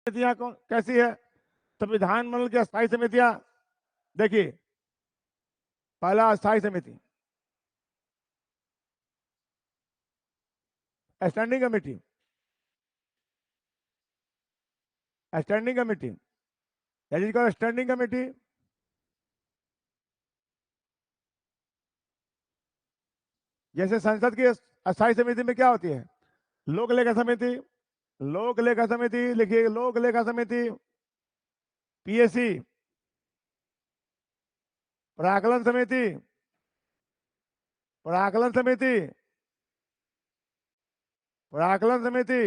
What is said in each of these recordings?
समितियां कैसी है? तो विधानमंडल की अस्थायी समितियां, देखिए, पहला अस्थायी समिति, standing committee, standing committee, standing committee, जैसे संसद की अस्थायी समिति में क्या होती है? लोक लेखा समिति, लोक लेखा समिति लिखिए, लोक लेखा समिति, पीएससी, प्राकलन समिति, प्राकलन समिति, प्राकलन समिति,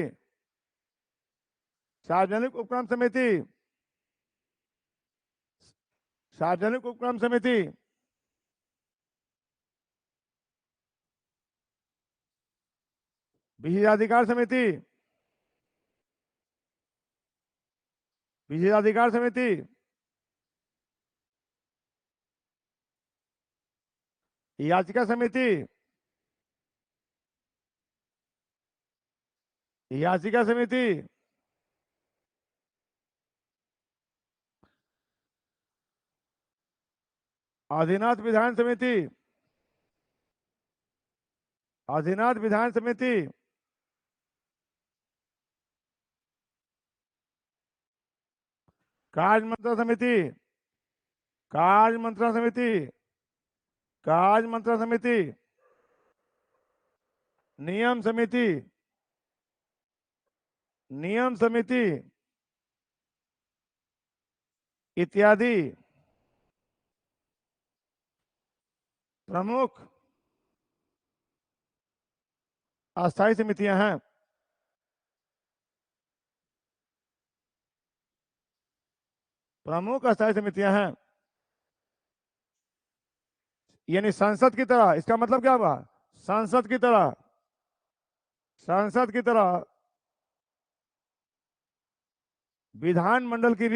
सार्वजनिक उपक्रम समिति, सार्वजनिक उपक्रम समिति, विशेषाधिकार समिति, विशेषाधिकार समिति, याचिका समिति, याचिका समिति, आदिनाथ विधान समिति, आदिनाथ विधान समिति, कार्य मंत्रणा समिति, कार्य मंत्रणा समिति, कार्य मंत्रणा समिति, नियम समिति, नियम समिति इत्यादि प्रमुख अस्थायी समितियां हैं। प्रमुख अस्थायी समितियां हैं, यानी संसद की तरह। इसका मतलब क्या हुआ? संसद की तरह, संसद की तरह विधानमंडल की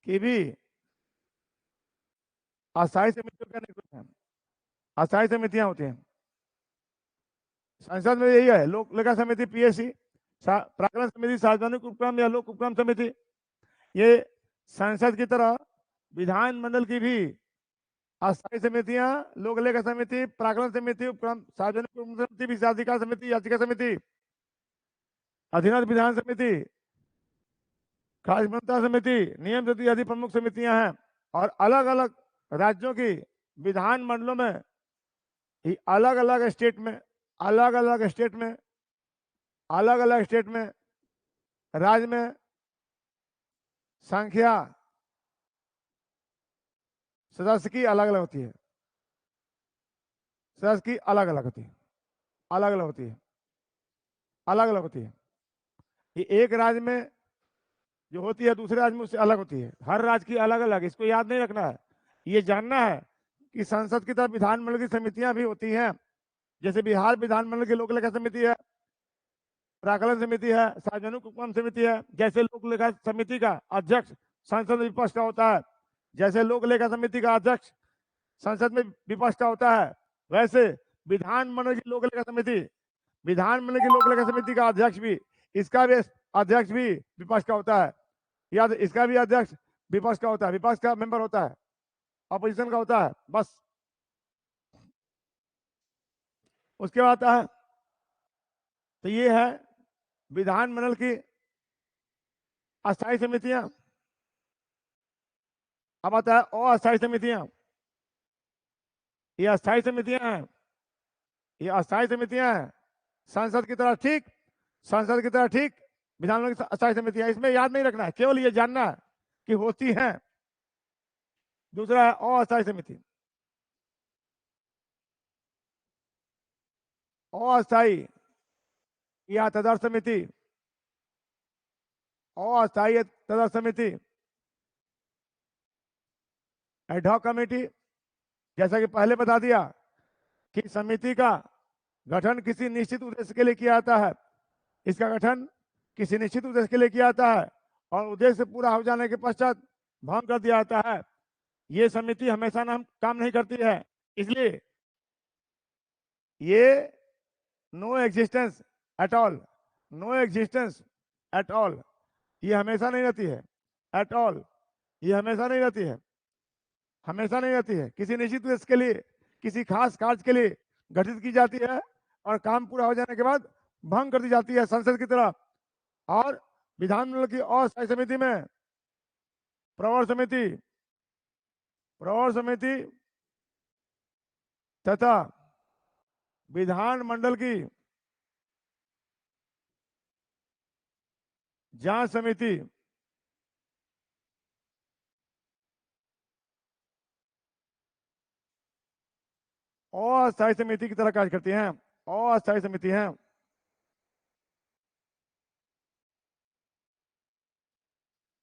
भी अस्थायी समितियों का नेतृत्व है, अस्थायी समितियां होती हैं। संसद में यही है, लोक लेखा समिति, पीएससी, प्राकलन समिति, सार्वजनिक उपक्रम या लोक उपक्रम समिति। ये संसद की तरह विधानमंडल की भी अस्थायी समितियां, लोक लेखा समिति, प्राकलन समिति, उपक्रम, सार्वजनिक उपक्रम समिति, विशेषाधिकार समिति, याचिका समिति, अधीनस्थ विधान समिति, कार्य मंत्रणा समिति, नियम समिति आदि प्रमुख समितियां हैं। और अलग अलग राज्यों की विधानमंडलों में, अलग अलग स्टेट में, अलग अलग स्टेट में, अलग अलग स्टेट में, राज्य में संख्या सदस्य की अलग अलग होती है, सदस्य की अलग अलग होती है, अलग अलग होती है, अलग अलग होती है। ये एक राज्य में जो होती है दूसरे राज्य में उससे अलग होती है। हर राज्य की अलग अलग, इसको याद नहीं रखना है, ये जानना है कि संसद की तरफ विधानमंडल की समितियां भी होती हैं। जैसे बिहार विधानमंडल की लोक लेखा समिति है, प्राकलन समिति है, सार्वजनिक उपक्रम समिति है। जैसे लोक लेखा समिति का अध्यक्ष संसद में विपक्ष का होता है, जैसे लोक लेखा समिति का अध्यक्ष संसद में विपक्ष का होता है, वैसे विधानमंडल की लोक लेखा समिति, विधानमंडल की लोक लेखा समिति का अध्यक्ष भी, इसका भी अध्यक्ष भी विपक्ष का होता है, या इसका भी अध्यक्ष विपक्ष का होता है, विपक्ष का मेंबर होता है, अपोजिशन का होता है। बस उसके बाद आता है, तो ये है विधानमंडल की अस्थायी समितियां। अब आता है अस्थायी समितियां। ये अस्थायी समितियां हैं, ये अस्थायी समितियां हैं, संसद की तरह ठीक, संसद की तरह ठीक विधानमंडल की अस्थायी समितियां। इसमें याद नहीं रखना है, केवल ये जानना है कि होती हैं। दूसरा है अस्थायी समिति, अस्थायी या तदर्थ समिति, अस्थायी तदर्थ समिति, एडहॉक कमेटी। जैसा कि पहले बता दिया कि समिति का गठन किसी निश्चित उद्देश्य के लिए किया जाता है, इसका गठन किसी निश्चित उद्देश्य के लिए किया जाता है और उद्देश्य पूरा हो जाने के पश्चात भंग कर दिया जाता है। ये समिति हमेशा काम नहीं करती है, इसलिए ये no existence at all, no existence at all, ये हमेशा नहीं रहती है। एट ऑल, ये हमेशा नहीं रहती है, हमेशा नहीं रहती है, किसी निश्चित उद्देश्य के लिए, किसी खास कार्य के लिए गठित की जाती है और काम पूरा हो जाने के बाद भंग कर दी जाती है संसद की तरह। और विधानमंडल की अस्थायी समिति में प्रवर समिति, प्रवर समिति तथा विधानमंडल की जांच समिति अस्थायी समिति की तरह कार्य करती हैं, अस्थायी समिति हैं।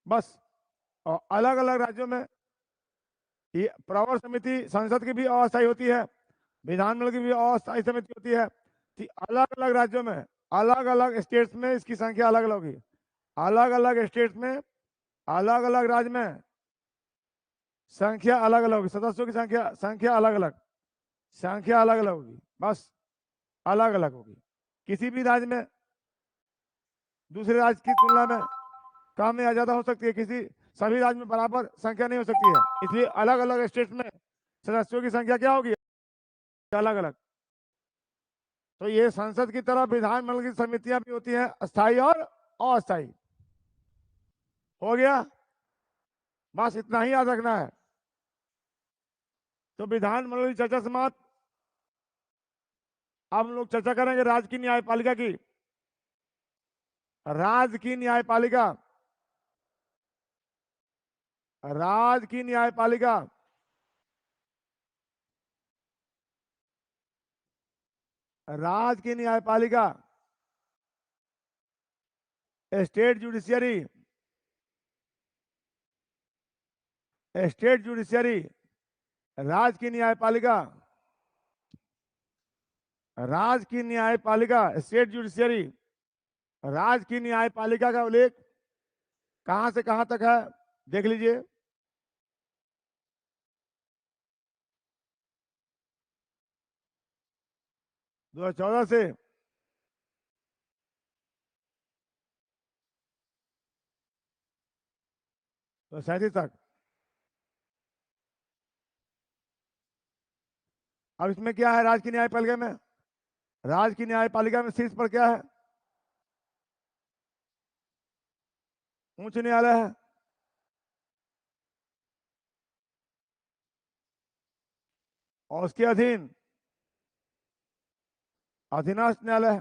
बस, और अलग अलग राज्यों में ये प्रवर समिति संसद की भी अस्थायी होती है, विधानमंडल की भी अस्थायी समिति होती है। अलग अलग राज्यों में, अलग अलग स्टेट्स में इसकी संख्या अलग अलग होगी, अलग अलग स्टेट्स में, अलग अलग राज्य में संख्या अलग अलग होगी, सदस्यों की संख्या संख्या अलग अलग, संख्या अलग अलग होगी, बस अलग अलग होगी। किसी भी राज्य में दूसरे राज्य की तुलना में कम या ज्यादा हो सकती है, किसी सभी राज्य में बराबर संख्या नहीं हो सकती है, इसलिए अलग अलग स्टेट में सदस्यों की संख्या क्या होगी, अलग अलग। तो ये संसद की तरह विधानमंडल की समितियां भी होती हैं, स्थायी और अस्थायी। हो गया, बस इतना ही याद रखना है। तो विधानमंडल की चर्चा समाप्त। अब हम लोग चर्चा करेंगे राज्य की न्यायपालिका की। राज्य की न्यायपालिका, राज्य की न्यायपालिका राज्य की न्यायपालिका स्टेट जुडिशियरी, स्टेट जुडिशियरी, राज्य की न्यायपालिका, राज्य की न्यायपालिका स्टेट जुडिशियरी, राज्य की न्यायपालिका का उल्लेख कहां से कहां तक है देख लीजिए। 2014 से 37 तक। अब इसमें क्या है राज्य की न्यायपालिका में, राज्य की न्यायपालिका में शीर्ष पर क्या है, उच्च न्यायालय है, और उसके अधीन अधीनस्थ न्यायालय है,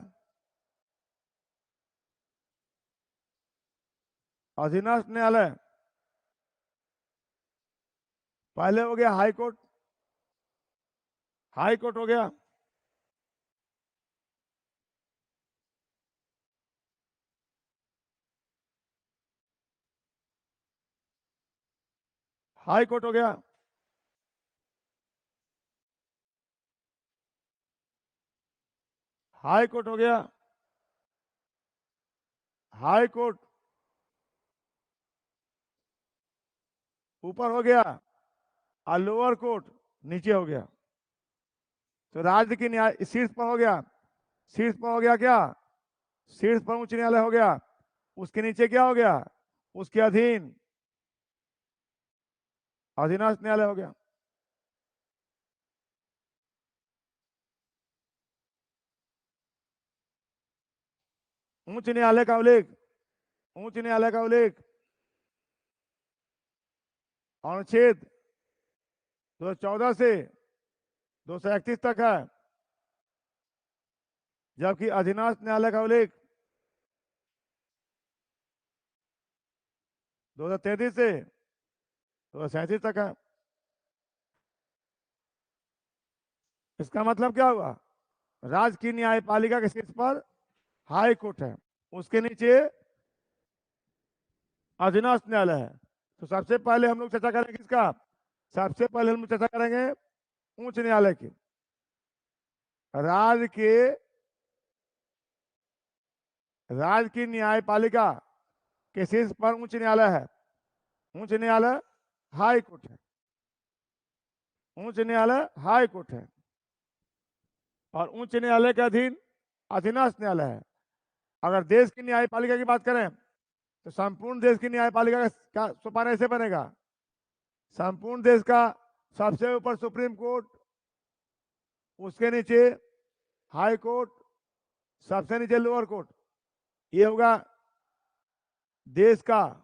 अधीनस्थ न्यायालय। पहले हो गया हाई कोर्ट, हाई कोर्ट हो गया, हाई कोर्ट हो गया, हाई कोर्ट हो गया, हाई कोर्ट ऊपर हो गया और लोअर कोर्ट नीचे हो गया। तो राज्य की न्याय शीर्ष पर हो गया, शीर्ष पर हो गया क्या, शीर्ष पर उच्च न्यायालय हो गया, उसके नीचे क्या हो गया, उसके अधीन अधीनस्थ न्यायालय हो गया। उच्च न्यायालय का उल्लेख, उच्च न्यायालय का उल्लेख अनुच्छेद 2014 से 231 तक है, जबकि अधीनस्थ न्यायालय का उल्लेख 2033 से 237 तक है। इसका मतलब क्या हुआ, राज्य की न्यायपालिका के शीर्ष पर हाई कोर्ट है, उसके नीचे अधीनस्थ न्यायालय है। तो सबसे पहले हम लोग चर्चा करेंगे किसका, सबसे पहले हम चर्चा करेंगे उच्च न्यायालय की। राज्य के, राज्य की न्यायपालिका के शीर्ष पर उच्च न्यायालय है, उच्च न्यायालय हाई कोर्ट है, उच्च न्यायालय हाई कोर्ट है, और उच्च न्यायालय के अधीन अधीनस्थ न्यायालय है। अगर देश की न्यायपालिका की बात करें तो संपूर्ण देश की न्यायपालिका का सोपान ऐसे बनेगा, संपूर्ण देश का सबसे ऊपर सुप्रीम कोर्ट, उसके नीचे हाई कोर्ट, सबसे नीचे लोअर कोर्ट। ये होगा देश का,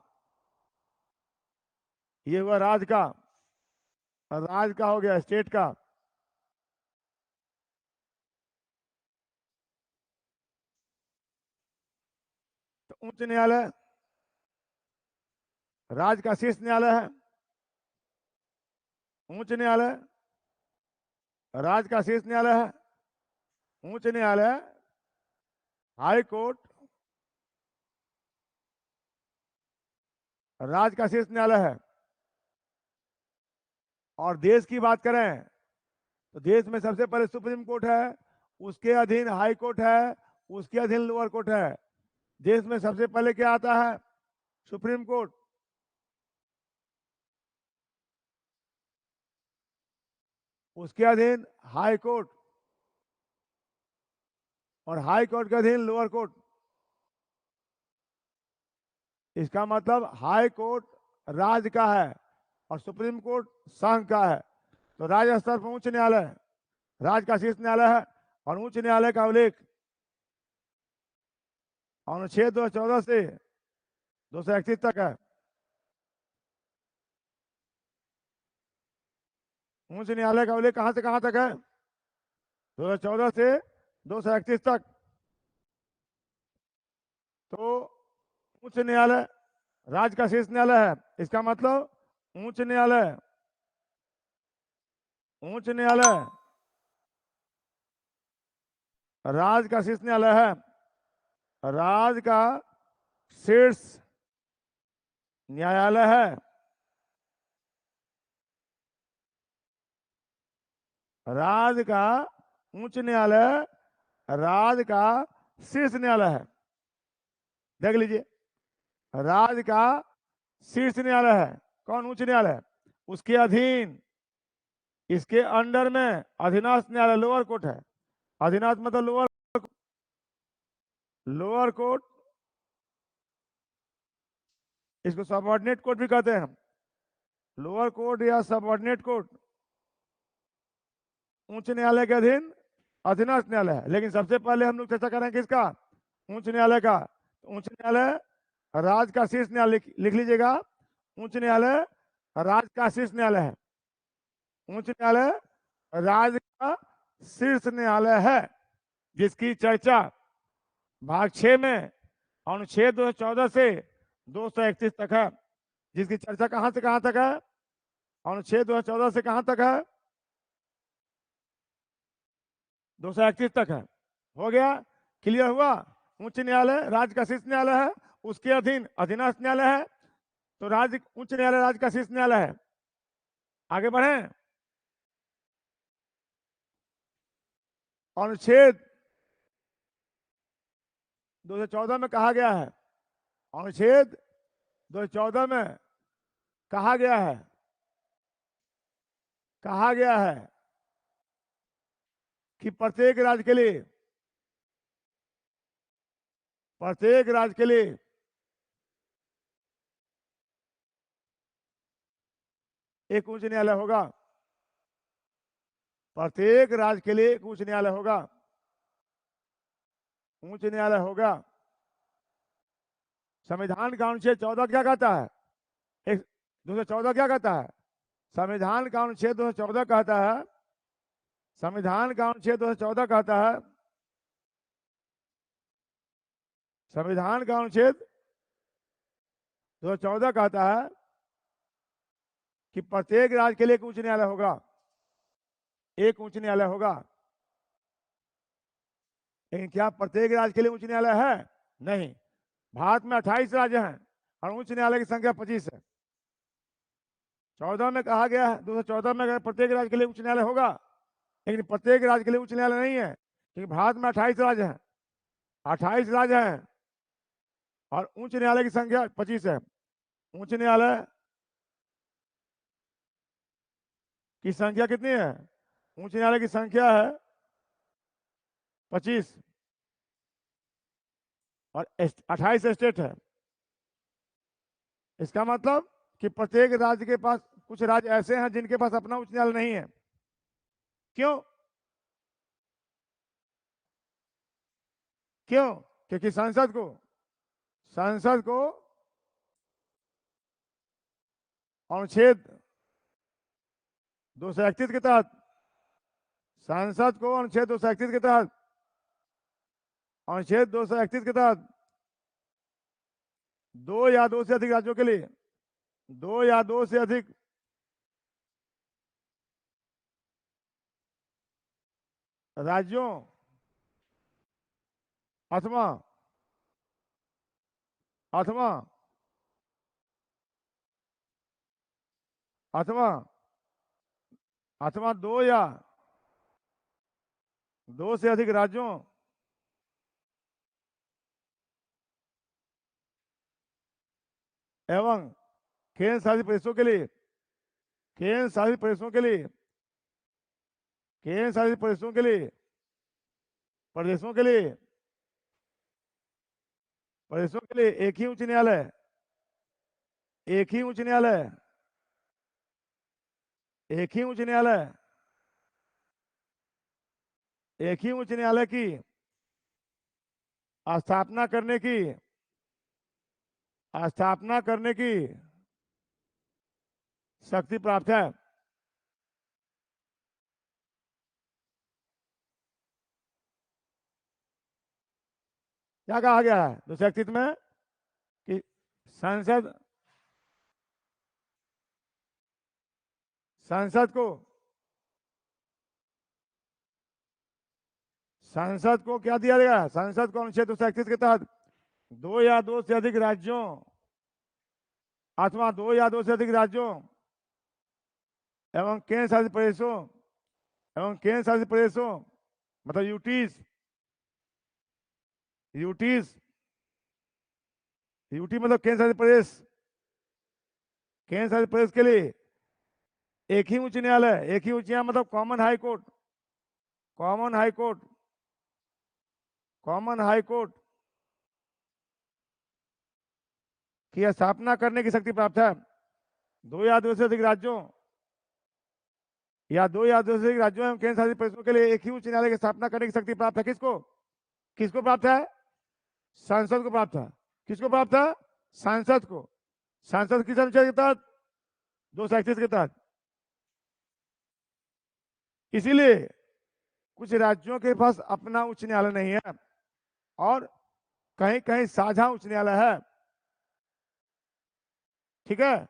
ये हुआ राज्य का, और राज्य का हो गया स्टेट का। तो उच्च न्यायालय राज्य का शीर्ष न्यायालय है, उच्च न्यायालय राज्य का शीर्ष न्यायालय है, उच्च न्यायालय हाई कोर्ट राज्य का शीर्ष न्यायालय है। और देश की बात करें तो देश में सबसे पहले सुप्रीम कोर्ट है, उसके अधीन हाई कोर्ट है, उसके अधीन लोअर कोर्ट है। देश में सबसे पहले क्या आता है? सुप्रीम कोर्ट, उसके अधीन हाई कोर्ट, और हाई कोर्ट के अधीन लोअर कोर्ट। इसका मतलब हाई कोर्ट राज्य का है और सुप्रीम कोर्ट संघ का है। तो राज्य स्तर पर उच्च न्यायालय राज्य का शीर्ष न्यायालय है। और उच्च न्यायालय का उल्लेख अनुच्छेद 214 से 231 तक है। उच्च न्यायालय का उल्लेख कहां से कहां तक है? 2014 से 231 तक। तो उच्च न्यायालय राज्य का शीर्ष न्यायालय है। इसका मतलब उच्च न्यायालय राज्य का शीर्ष न्यायालय है। राज्य का शीर्ष न्यायालय है। राज्य का उच्च न्यायालय राज्य का शीर्ष न्यायालय है। देख लीजिए, राज्य का शीर्ष न्यायालय है कौन? उच्च न्यायालय। उसके अधीन, इसके अंडर में अधीनस्थ न्यायालय लोअर कोर्ट है। अधीनस्थ मतलब लोअर कोर्ट, इसको सबऑर्डिनेट कोर्ट भी कहते हैं। लोअर कोर्ट या सबऑर्डिनेट कोर्ट उच्च न्यायालय के अधीन अधीनस्थ न्यायालय है। लेकिन सबसे पहले हम लोग चर्चा करेंगे किसका? उच्च न्यायालय का। तो उच्च न्यायालय राज्य का शीर्ष न्यायालय, लिख लीजिएगा, उच्च न्यायालय राज्य का शीर्ष न्यायालय है। उच्च न्यायालय राज्य का शीर्ष न्यायालय है, जिसकी चर्चा भाग 6 में अनुच्छेद 214 से 231 तक है। जिसकी चर्चा कहां से कहां तक है? अनुच्छेद 214 से कहां तक है? 231 तक है। हो गया? क्लियर हुआ? उच्च न्यायालय राज्य का शीर्ष न्यायालय है, उसके अधीन अधीनस्थ न्यायालय है। तो राज्य उच्च न्यायालय राज्य का शीर्ष न्यायालय है। आगे बढ़े। अनुच्छेद 214 में कहा गया है, अनुच्छेद 214 में कहा गया है, कहा गया है कि प्रत्येक राज्य के लिए एक उच्च न्यायालय होगा। प्रत्येक राज्य के लिए एक उच्च न्यायालय होगा। उच्च न्यायालय होगा। संविधान का अनुच्छेद 14 क्या कहता है? एक 214 क्या कहता है? संविधान का अनुच्छेद 214 कहता है, संविधान का अनुच्छेद 214 कहता है, संविधान का अनुच्छेद 214 कहता है कि प्रत्येक राज्य के लिए एक उच्च न्यायालय होगा, एक उच्च न्यायालय होगा। लेकिन क्या प्रत्येक राज्य के लिए उच्च न्यायालय है? नहीं। भारत में 28 राज्य हैं और उच्च न्यायालय की संख्या 25 है। 14 में कहा गया है, 214 में प्रत्येक राज्य के लिए उच्च न्यायालय होगा, लेकिन प्रत्येक राज्य के लिए उच्च न्यायालय नहीं है, क्योंकि भारत में 28 राज्य हैं, 28 राज्य हैं और उच्च न्यायालय की संख्या 25 है। उच्च न्यायालय की संख्या कितनी है? उच्च न्यायालय की संख्या है 25। और 28 स्टेट है। इसका मतलब कि प्रत्येक राज्य के पास, कुछ राज्य ऐसे हैं जिनके पास अपना उच्च न्यायालय नहीं है। क्यों? क्यों? क्योंकि संसद को अनुच्छेद 231 के तहत, संसद को अनुच्छेद 231 के तहत, अनुच्छेद 231 के तहत दो या दो से अधिक राज्यों के लिए, दो या दो से अधिक राज्यों अथवा अथवा अथवा अथवा दो या दो से अधिक राज्यों एवं केंद्र शासित प्रदेशों के लिए, केंद्र शासित प्रदेशों के लिए, केंद्र शासित प्रदेशों के लिए, प्रदेशों के लिए, प्रदेशों के लिए एक ही उच्च न्यायालय, एक ही उच्च न्यायालय, एक ही उच्च न्यायालय, एक ही उच्च न्यायालय की स्थापना करने की, स्थापना करने की शक्ति प्राप्त है। क्या कहा गया है 231 में कि संसद संसद को संसद को क्या दिया गया? संसद को अनुच्छेद 231 के तहत दो या दो से अधिक राज्यों अथवा दो या दो से अधिक राज्यों एवं केंद्र शासित प्रदेशों, एवं केंद्र शासित प्रदेशों मतलब यूटीज, यूटीज, यूटी मतलब केंद्र शासित प्रदेश, केंद्र शासित प्रदेश के लिए एक ही उच्च न्यायालय, एक ही उच्च न्यायालय मतलब common high court, common high court, common high court की स्थापना करने की शक्ति प्राप्त है। दो या दो से अधिक राज्यों या दो या दो से अधिक राज्यों एवं केंद्र शासित प्रदेशों के लिए एक ही उच्च न्यायालय की स्थापना करने की शक्ति प्राप्त है। किसको? किसको प्राप्त है? संसद को प्राप्त है। किसको प्राप्त है? सांसद को। सांसद किस अनुच्छेद के तहत? 231 के तहत। इसीलिए कुछ राज्यों के पास अपना उच्च न्यायालय नहीं है और कहीं कहीं साझा उच्च न्यायालय है। ठीक है,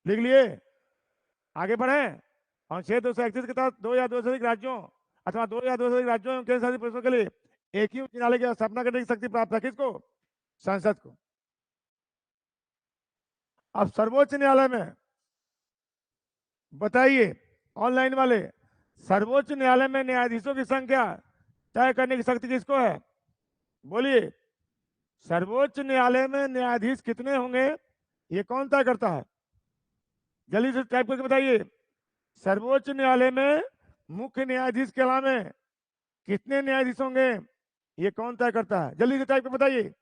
लिख लिए, आगे बढ़े। अनुच्छेद 231 के तहत दो या दो से अधिक राज्यों अथवा दो या दो से अधिक राज्यों एवं केंद्र शासित प्रदेशों के लिए एक ही उच्च न्यायालय की स्थापना करने की शक्ति प्राप्त है। किसको? संसद को। अब सर्वोच्च न्यायालय में बताइए, ऑनलाइन वाले, सर्वोच्च न्यायालय में न्यायाधीशों की संख्या तय करने की शक्ति किसको है? बोलिए, सर्वोच्च न्यायालय में न्यायाधीश कितने होंगे ये कौन तय करता है? जल्दी से टाइप करके बताइए। सर्वोच्च न्यायालय में मुख्य न्यायाधीश के अलावा कितने न्यायाधीश होंगे ये कौन तय करता है? जल्दी से टाइप करके बताइए,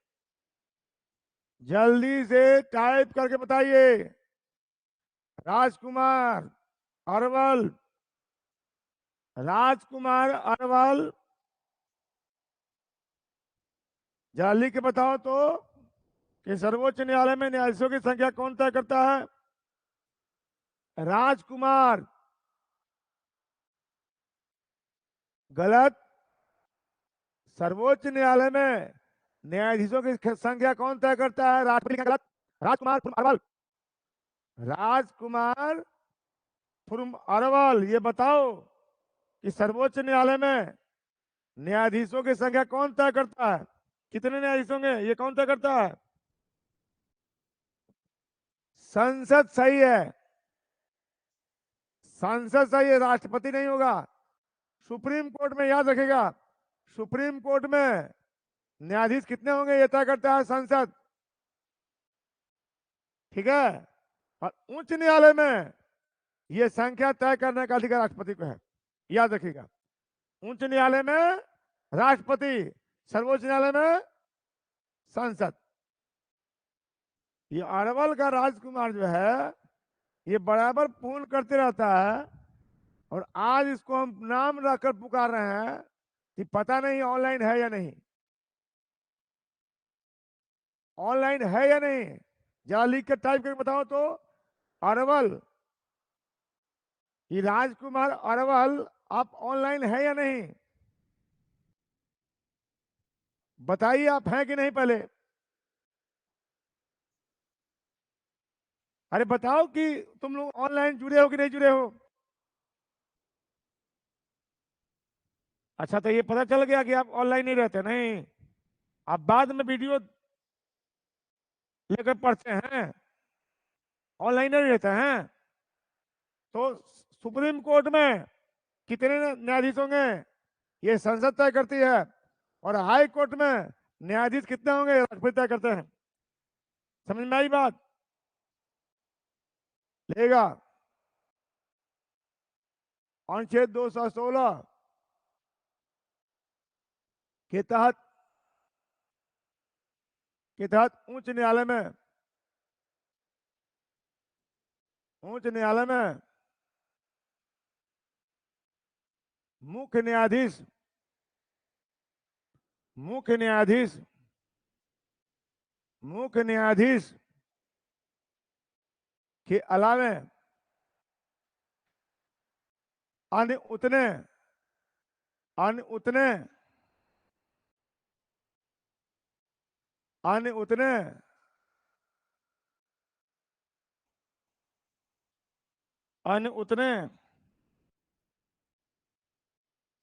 जल्दी से टाइप करके बताइए। राजकुमार अरवल, राजकुमार अरवल, जल्दी के बताओ तो कि सर्वोच्च न्यायालय में न्यायाधीशों की संख्या कौन तय करता है? राजकुमार। गलत। सर्वोच्च न्यायालय में न्यायाधीशों की संख्या कौन तय करता है? राष्ट्रपति। गलत। राजकुमार अरवल, राजकुमार फ्रॉम अरवल, ये बताओ कि सर्वोच्च न्यायालय में न्यायाधीशों की संख्या कौन तय करता है? कितने न्यायाधीश होंगे ये कौन तय करता है? संसद सही है, संसद सही है, राष्ट्रपति नहीं होगा। सुप्रीम कोर्ट में याद रखेगा, सुप्रीम कोर्ट में न्यायाधीश कितने होंगे ये तय करता है संसद। ठीक है, और उच्च न्यायालय में यह संख्या तय करने का अधिकार राष्ट्रपति को है, याद रखिएगा। उच्च न्यायालय में राष्ट्रपति, सर्वोच्च न्यायालय में संसद। ये अरवल का राजकुमार जो है ये बराबर फोन करते रहता है, और आज इसको हम नाम रखकर पुकार रहे हैं कि पता नहीं ऑनलाइन है या नहीं, ऑनलाइन है या नहीं, जरा लिख के टाइप करके बताओ तो। अरवल, ये राजकुमार अरवल आप ऑनलाइन है या नहीं, बताइए आप हैं कि नहीं पहले। अरे बताओ कि तुम लोग ऑनलाइन जुड़े हो कि नहीं जुड़े हो। अच्छा, तो ये पता चल गया कि आप ऑनलाइन नहीं रहते, नहीं आप बाद में वीडियो लेकर पढ़ते हैं, ऑनलाइन नहीं रहते हैं। तो सुप्रीम कोर्ट में कितने न्यायाधीश होंगे ये संसद तय करती है, और हाई कोर्ट में न्यायाधीश कितने होंगे राष्ट्रपति तय करते हैं। समझ में आई बात। लेगा अनुच्छेद 216 के तहत उच्च न्यायालय में मुख्य न्यायाधीश मुख्य न्यायाधीश मुख्य न्यायाधीश के अलावे अन्य उतने अन्य उतने अन्य उतने अन्य उतने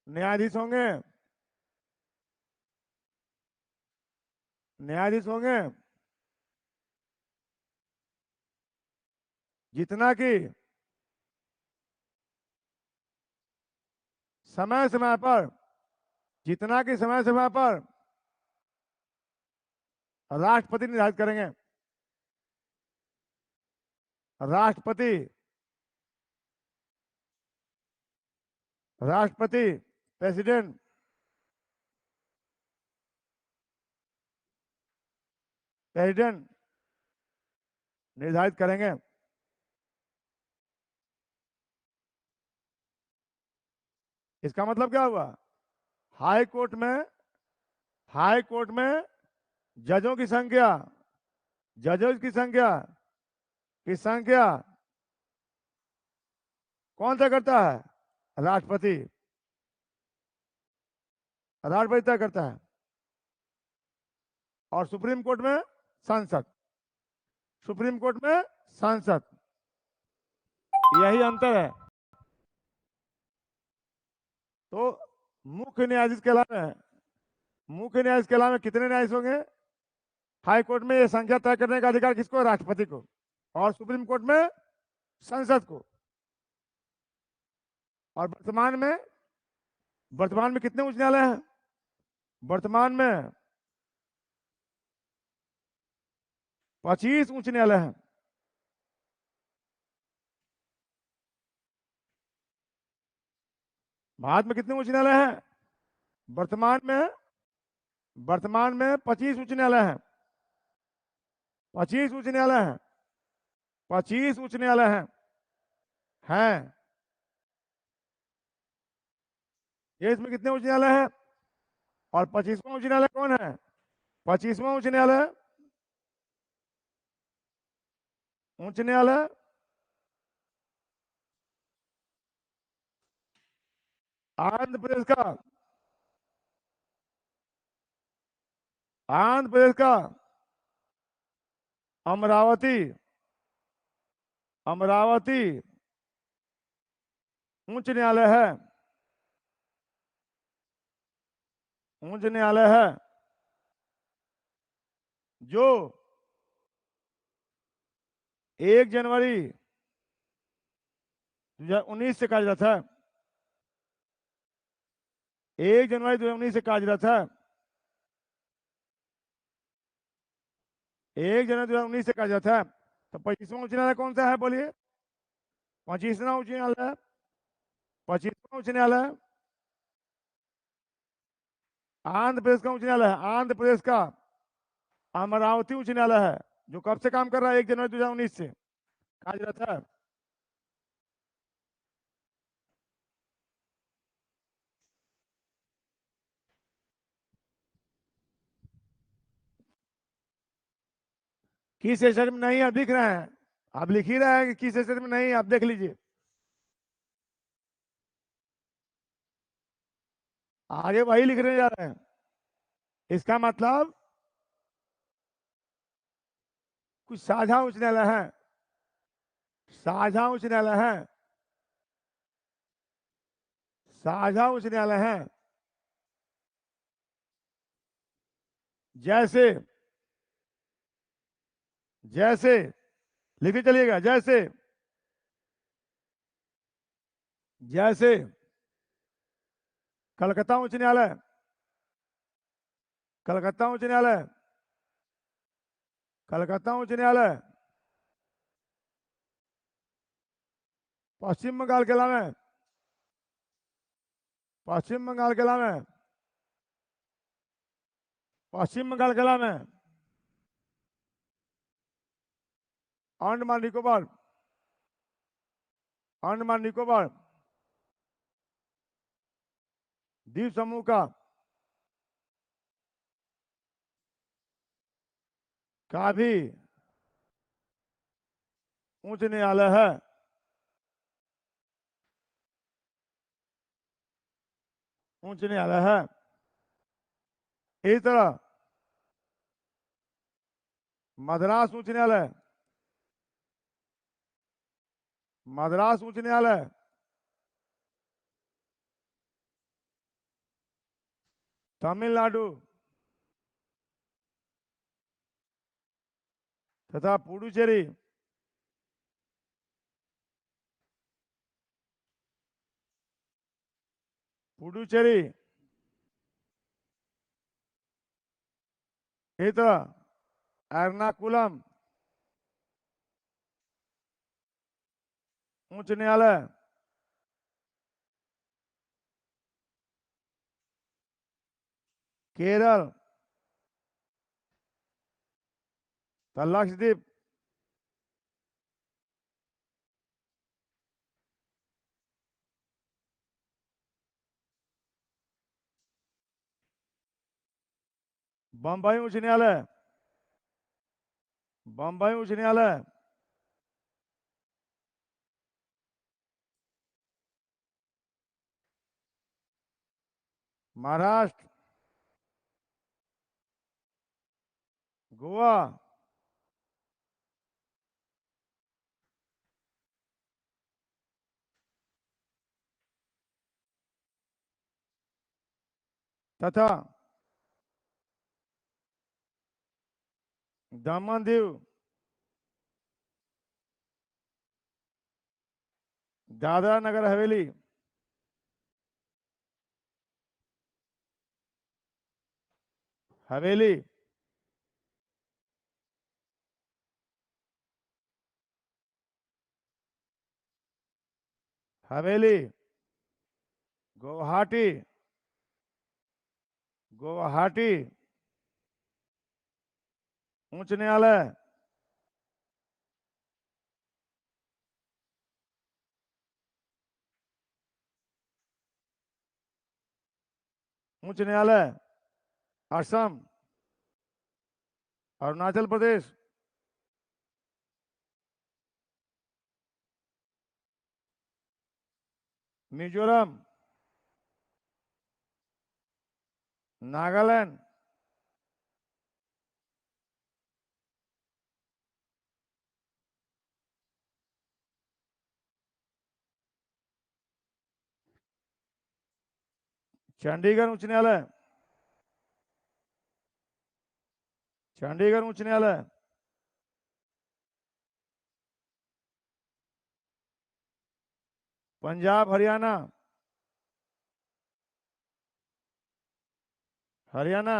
न्यायाधीश होंगे जितना कि समय समय पर राष्ट्रपति निर्धारित करेंगे। राष्ट्रपति राष्ट्रपति प्रेसिडेंट निर्धारित करेंगे। इसका मतलब क्या हुआ? हाई कोर्ट में जजों की संख्या कौन तय करता है? राष्ट्रपति तय करता है। और सुप्रीम कोर्ट में सांसद। यही अंतर है। तो मुख्य न्यायाधीश के अलावा कितने न्यायाधीश होंगे? हाई कोर्ट में ये संख्या तय करने का अधिकार किसको? राष्ट्रपति को। और सुप्रीम कोर्ट में संसद को। और वर्तमान में कितने उच्च न्यायालय हैं? वर्तमान में 25 उच्च न्यायालय हैं। भारत में कितने उच्च न्यायालय हैं? वर्तमान में 25 उच्च न्यायालय हैं। 25 उच्च न्यायालय हैं। 25 उच्च न्यायालय हैं। ये इसमें कितने उच्च न्यायालय हैं? और 25वां उच्च न्यायालय कौन है? 25वां उच्च न्यायालय आंध्र प्रदेश का अमरावती उच्च न्यायालय है जो 1 जनवरी 2019 से कार्यरत है। 1 जनवरी 2019 से कार्यरत है। 1 जनवरी 2019 से कार्यरत है। तो 25वां उच्च न्यायालय कौन सा है बोलिए? 25वां उच्च न्यायालय 25वां उच्च न्यायालय आंध्र प्रदेश का उच्च न्यायालय है। आंध्र प्रदेश का अमरावती उच्च न्यायालय है, जो कब से काम कर रहा है? 1 जनवरी 2019 से। कार्यरत है। किस सेशन में नहीं, आप लिख रहे हैं, आप लिख ही रहे हैं कि किस सेशन में नहीं, आप देख लीजिए। आगे वही लिखने जा रहे हैं। इसका मतलब कुछ साझा उच्च न्यायालय है, साझा उच्च न्यायालय है, साझा उच्च न्यायालय है। जैसे, जैसे लिखे चलिएगा, जैसे, जैसे कलकत्ता उच्च न्यायालय, कलकत्ता उच्च न्यायालय, कलकत्ता उच्च न्यायालय, पश्चिम बंगाल के अलावा, पश्चिम बंगाल के अलावा, पश्चिम बंगाल के अलावा, अंडमान निकोबार, अंडमान निकोबार द्वीप समूह का भी उच्च न्यायालय है। उच्च न्यायालय है। इसी तरह मद्रास उच्च न्यायालय, मद्रास उच्च न्यायालय, तमिलनाडु तथा पुडुचेरी, पुडुचेरी, इसी तरह एर्नाकुलम उच्च न्यायालय, केरल तथा लक्षद्वीप, बंबई उच्च न्यायालय, बंबई उच्च न्यायालय, महाराष्ट्र, गोवा, तथा दमन दीव, दादरा नगर हवेली, हवेली, हवेली, गुवाहाटी, गुवाहाटी उच्च न्यायालय, उच्च न्यायालय, असम, अरुणाचल प्रदेश, मिजोरम, नागालैंड, चंडीगढ़ उच्च न्यायालय, चंडीगढ़ उच्च न्यायालय, पंजाब हरियाणा, हरियाणा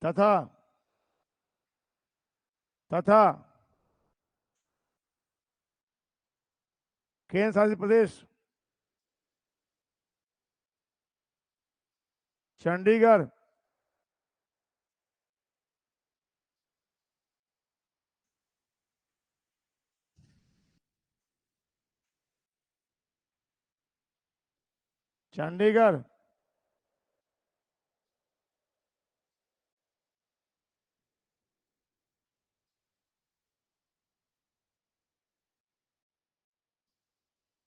तथा तथा केंद्र शासित प्रदेश चंडीगढ़, चंडीगढ़,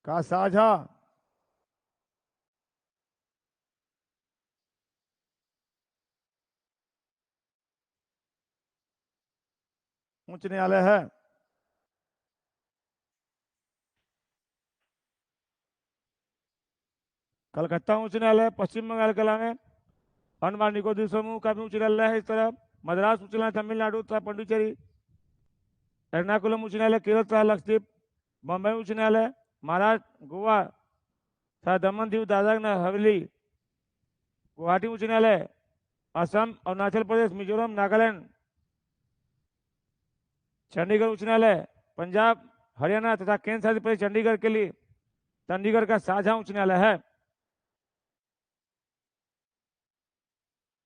का साझा, उच्च न्यायालय है। कलकत्ता उच्च न्यायालय, पश्चिम बंगाल कला में अंडमान निकोबार समूह का भी उच्च न्यायालय है। इस तरह मद्रास उच्च न्यायालय तमिलनाडु तथा पुडुचेरी, एर्नाकुलम उच्च न्यायालय केरल तथा लक्षद्वीप, बम्बई उच्च न्यायालय महाराष्ट्र गोवा तथा दमन दीव दादरा नगर हवेली, गुवाहाटी उच्च न्यायालय असम अरुणाचल प्रदेश मिजोरम नागालैंड, चंडीगढ़ उच्च न्यायालय पंजाब हरियाणा तथा केंद्र शासित प्रदेश चंडीगढ़ के लिए चंडीगढ़ का साझा उच्च न्यायालय है।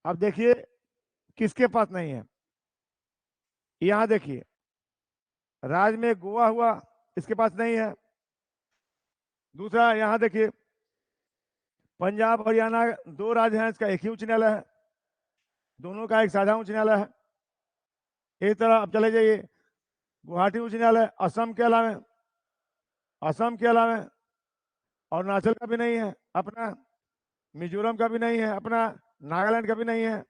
अब देखिए किसके पास नहीं है। यहां देखिए राज्य में गोवा हुआ, इसके पास नहीं है। दूसरा यहां देखिए पंजाब हरियाणा दो राज्य हैं, इसका एक ही उच्च न्यायालय है, दोनों का एक साझा उच्च न्यायालय है। एक तरह अब चले जाइए गुवाहाटी उच्च न्यायालय असम के अलावा, असम के अलावा अरुणाचल का भी नहीं है अपना, मिजोरम का भी नहीं है अपना, नागालैंड का भी नहीं है।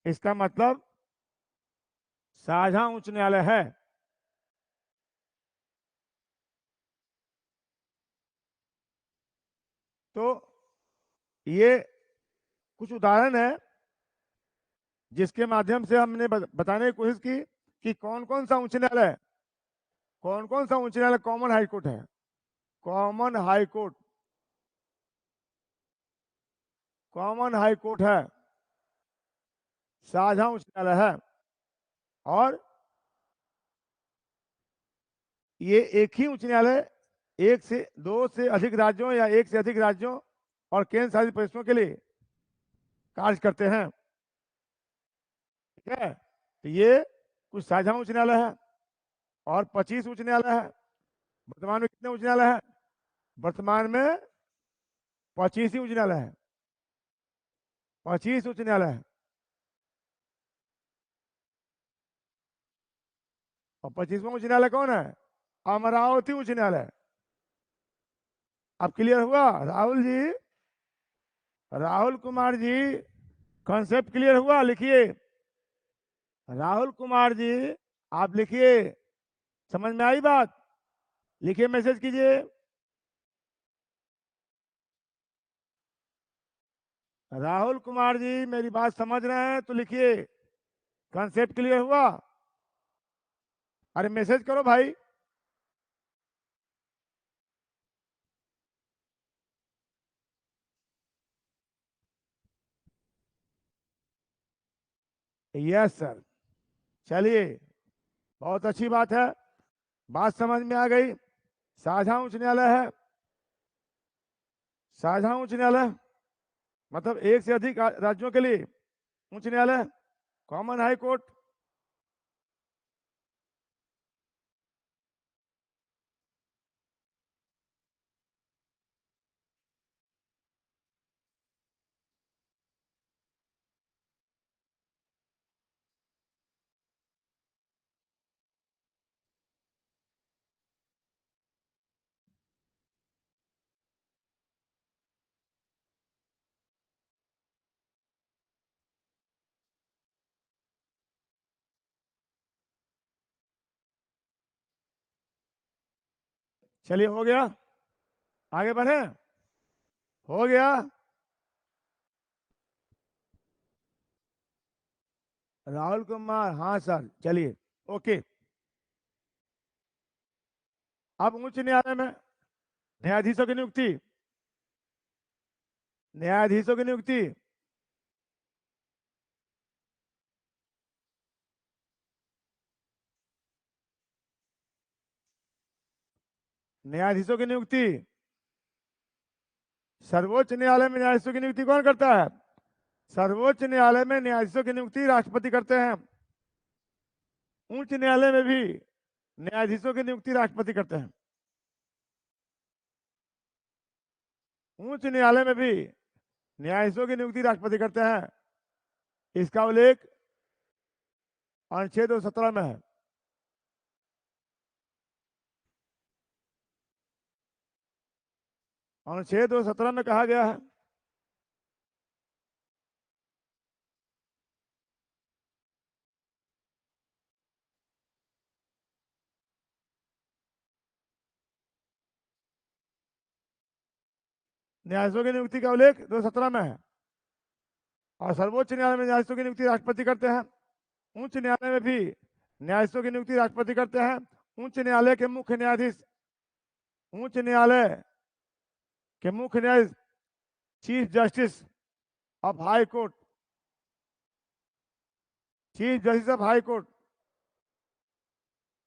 इसका मतलब साझा उच्च न्यायालय है। तो ये कुछ उदाहरण है जिसके माध्यम से हमने बताने की कोशिश की कि कौन कौन सा उच्च न्यायालय, कौन कौन सा उच्च न्यायालय कॉमन हाई कोर्ट है। Common high court, common high court है, साझा उच्च न्यायालय है। और ये एक ही उच्च न्यायालय एक से दो से अधिक राज्यों या एक से अधिक राज्यों और केंद्र शासित प्रदेशों के लिए कार्य करते हैं। ठीक है, तो ये कुछ साझा उच्च न्यायालय है और 25 उच्च न्यायालय है। वर्तमान में कितने उच्च न्यायालय है? वर्तमान में 25 ही उच्च न्यायालय है, 25 उच्च न्यायालय है। और 25वां उच्च न्यायालय कौन है? अमरावती उच्च न्यायालय। अब क्लियर हुआ राहुल जी? राहुल कुमार जी, कॉन्सेप्ट क्लियर हुआ? लिखिए राहुल कुमार जी, आप लिखिए, समझ में आई बात? लिखिए, मैसेज कीजिए। राहुल कुमार जी मेरी बात समझ रहे हैं तो लिखिए, कॉन्सेप्ट क्लियर हुआ? अरे मैसेज करो भाई। यस सर, चलिए, बहुत अच्छी बात है, बात समझ में आ गई। साझा उच्च न्यायालय है, साझा उच्च न्यायालय मतलब एक से अधिक राज्यों के लिए उच्च न्यायालय, कॉमन हाई कोर्ट। चलिए हो गया, आगे बढ़े, हो गया। राहुल कुमार, हाँ सर, चलिए ओके। अब उच्च न्यायालय में न्यायाधीशों की नियुक्ति, न्यायाधीशों की नियुक्ति न्यायाधीशों की नियुक्ति सर्वोच्च न्यायालय में न्यायाधीशों की नियुक्ति कौन करता है? सर्वोच्च न्यायालय में न्यायाधीशों की नियुक्ति राष्ट्रपति करते हैं। उच्च न्यायालय में भी न्यायाधीशों की नियुक्ति राष्ट्रपति करते हैं। उच्च न्यायालय में भी न्यायाधीशों की नियुक्ति राष्ट्रपति करते हैं। इसका उल्लेख अनुच्छेद 217 में है। अनुच्छेद 217 में कहा गया है न्यायाधीशों की नियुक्ति का उल्लेख 217 में है। और सर्वोच्च न्यायालय में न्यायाधीशों की नियुक्ति राष्ट्रपति करते हैं। उच्च न्यायालय में भी न्यायाधीशों की नियुक्ति राष्ट्रपति करते हैं। उच्च न्यायालय के मुख्य न्यायाधीश, उच्च न्यायालय के मुख्य न्यायाधीश chief justice of high court, chief justice of high court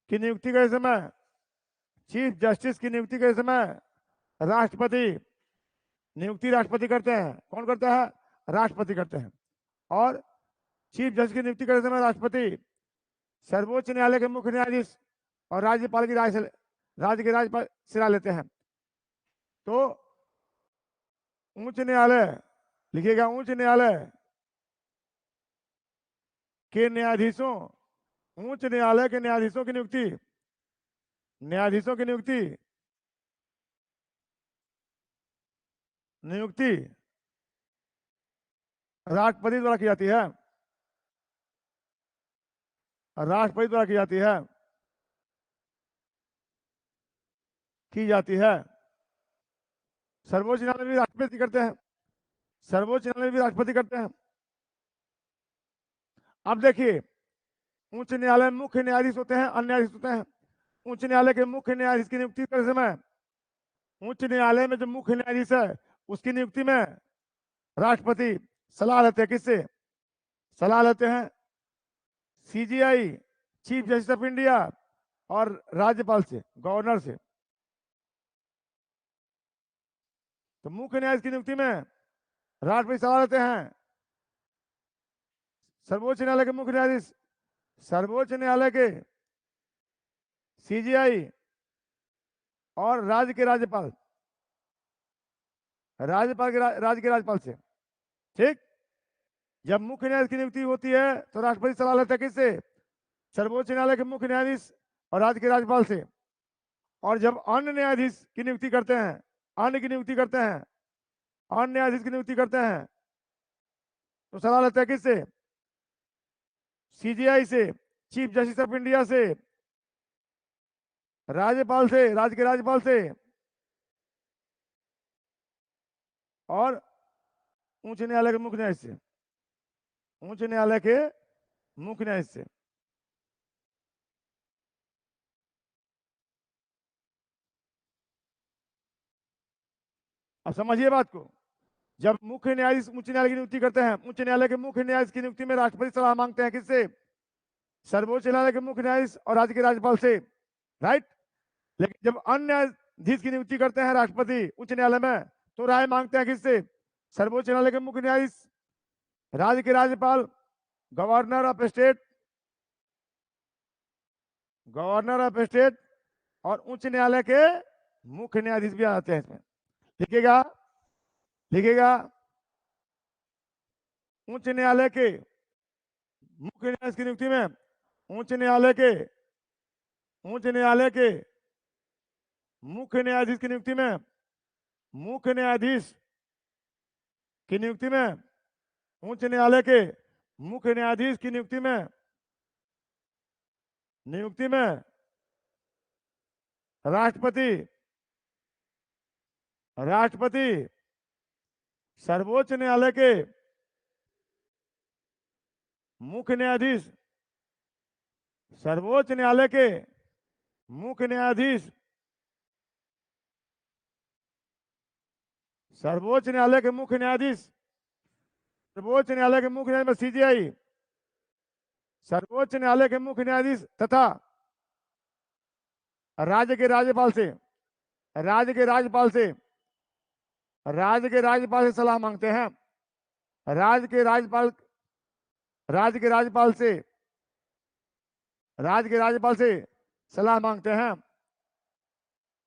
की नियुक्ति के समय, चीफ जस्टिस की नियुक्ति के समय राष्ट्रपति नियुक्ति राष्ट्रपति करते हैं। कौन करता है? राष्ट्रपति करते हैं। और चीफ जस्टिस की नियुक्ति करते समय राष्ट्रपति सर्वोच्च न्यायालय के मुख्य न्यायाधीश और राज्यपाल की राय से, राज्य के राज्यपाल से राय लेते हैं। तो उच्च न्यायालय लिखिएगा, उच्च न्यायालय के न्यायाधीशों, उच्च न्यायालय के न्यायाधीशों की नियुक्ति, न्यायाधीशों की नियुक्ति नियुक्ति राष्ट्रपति द्वारा की जाती है। राष्ट्रपति द्वारा की जाती है, की जाती है। सर्वोच्च न्यायालय में भी राष्ट्रपति करते हैं, सर्वोच्च न्यायालय में भी राष्ट्रपति करते हैं। अब देखिए, उच्च न्यायालय में मुख्य न्यायाधीश होते हैं, अन्य न्यायाधीश होते हैं। उच्च न्यायालय के मुख्य न्यायाधीश की नियुक्ति करते समय, उच्च न्यायालय में जो मुख्य न्यायाधीश है उसकी नियुक्ति में राष्ट्रपति सलाह लेते हैं। किससे सलाह लेते हैं? CGI, chief justice of India और राज्यपाल से, गवर्नर से। तो मुख्य न्यायाधीश की नियुक्ति में राष्ट्रपति सलाह लेते हैं। सर्वोच्च न्यायालय के मुख्य न्यायाधीश, सर्वोच्च न्यायालय के सीजीआई और राज्य के राज्यपाल, राज्यपाल के राज्य के राज्यपाल से। ठीक, जब मुख्य न्यायाधीश की नियुक्ति होती है तो राष्ट्रपति सलाह लेता है। किससे? सर्वोच्च न्यायालय के मुख्य न्यायाधीश और राज्य के राज्यपाल से। और जब अन्य न्यायाधीश की नियुक्ति करते हैं, अन्य की नियुक्ति करते हैं, अन्य न्यायाधीश की नियुक्ति करते हैं तो सलाह लेता है। किससे? सीजीआई से, चीफ जस्टिस ऑफ इंडिया से, राज्यपाल से, राज्य के राज्यपाल से और उच्च न्यायालय के मुख्य न्यायाधीश से, उच्च न्यायालय के मुख्य न्यायाधीश से। अब समझिए बात को। जब मुख्य न्यायाधीश उच्च न्यायालय की नियुक्ति करते हैं, उच्च न्यायालय के मुख्य न्यायाधीश की नियुक्ति में राष्ट्रपति सलाह मांगते हैं। किससे? सर्वोच्च न्यायालय के मुख्य न्यायाधीश और राज्य के राज्यपाल से, राइट। लेकिन जब अन्य न्यायाधीश की नियुक्ति करते हैं राष्ट्रपति उच्च न्यायालय में तो राय मांगते हैं। किससे? सर्वोच्च न्यायालय के मुख्य न्यायाधीश, राज्य के राज्यपाल, governor of state, governor of state और उच्च न्यायालय के मुख्य न्यायाधीश भी आते हैं इसमें। लिखिएगा, लिखिएगा, उच्च न्यायालय के मुख्य न्यायाधीश की नियुक्ति में उच्च न्यायालय के, उच्च न्यायालय के मुख्य न्यायाधीश की नियुक्ति में, मुख्य न्यायाधीश की नियुक्ति में, उच्च न्यायालय के मुख्य न्यायाधीश की नियुक्ति में, नियुक्ति में राष्ट्रपति, राष्ट्रपति सर्वोच्च न्यायालय के मुख्य न्यायाधीश, सर्वोच्च न्यायालय के मुख्य न्यायाधीश, सर्वोच्च न्यायालय के मुख्य न्यायाधीश, सर्वोच्च न्यायालय के मुख्य न्यायाधीश सीजीआई, सर्वोच्च न्यायालय के मुख्य न्यायाधीश तथा राज्य के राज्यपाल से, राज्य के राज्यपाल से, राज्य के राज्यपाल से सलाह मांगते हैं। राज्य के राज्यपाल राज्य के राज्यपाल से राज्य के राज्यपाल से सलाह मांगते हैं।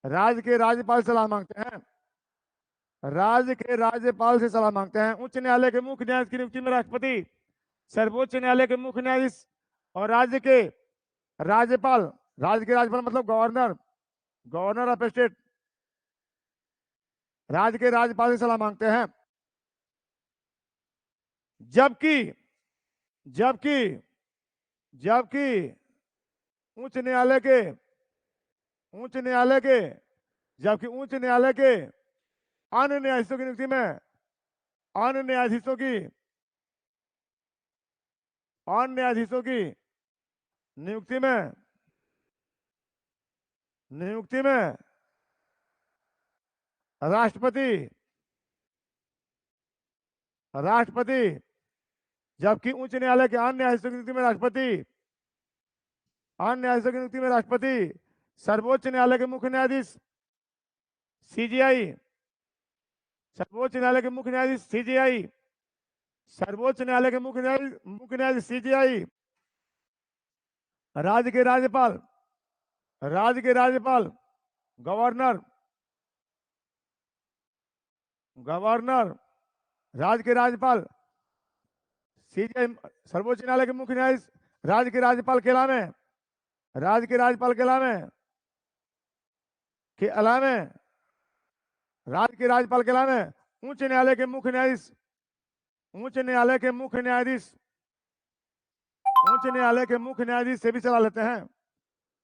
राज्य के राज्यपाल सलाह मांगते हैं। राज्य के राज्यपाल से सलाह मांगते हैं। उच्च न्यायालय के मुख्य न्यायाधीश की नियुक्ति में राष्ट्रपति, सर्वोच्च न्यायालय के मुख्य न्यायाधीश और राज्य के राज्यपाल मतलब गवर्नर, गवर्नर ऑफ स्टेट, राज्य के राज्यपाल से सलाह मांगते हैं। जबकि जबकि जबकि उच्च न्यायालय के उच्च न्यायालय के जबकि उच्च न्यायालय के अन्य न्यायाधीशों की नियुक्ति में अन्य न्यायाधीशों की नियुक्ति में राष्ट्रपति जबकि उच्च न्यायालय के अन्य न्यायाधीशों की नियुक्ति में राष्ट्रपति, सर्वोच्च न्यायालय के मुख्य न्यायाधीश सीजीआई, सर्वोच्च न्यायालय के मुख्य न्यायाधीश सीजीआई, सर्वोच्च न्यायालय के मुख्य न्यायाधीश सीजीआई, राज्य के राज्यपाल, गवर्नर, राज्य के राज्यपाल, सीजीआई, सर्वोच्च न्यायालय के मुख्य न्यायाधीश, राज्य के राज्यपाल के अलावे उच्च न्यायालय के मुख्य न्यायाधीश से भी सलाह लेते हैं।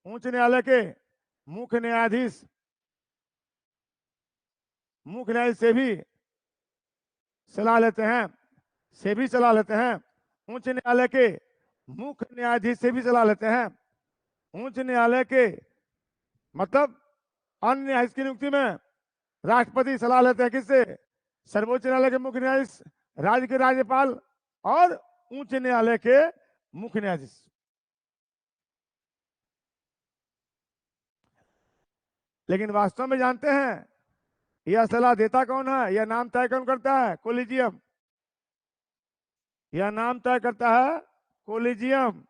उच्च न्यायालय के मुख्य न्यायाधीश से भी सलाह लेते हैं। उच्च न्यायालय के मुख्य न्यायाधीश से भी सलाह लेते हैं। उच्च न्यायालय के मतलब अन्य न्यायाधीश की नियुक्ति में राष्ट्रपति सलाह लेते हैं। किससे? सर्वोच्च न्यायालय के मुख्य न्यायाधीश, राज्य के राज्यपाल और उच्च न्यायालय के मुख्य न्यायाधीश। लेकिन वास्तव में जानते हैं यह सलाह देता कौन है? यह नाम तय कौन करता है? कोलिजियम। यह नाम तय करता है कोलिजियम।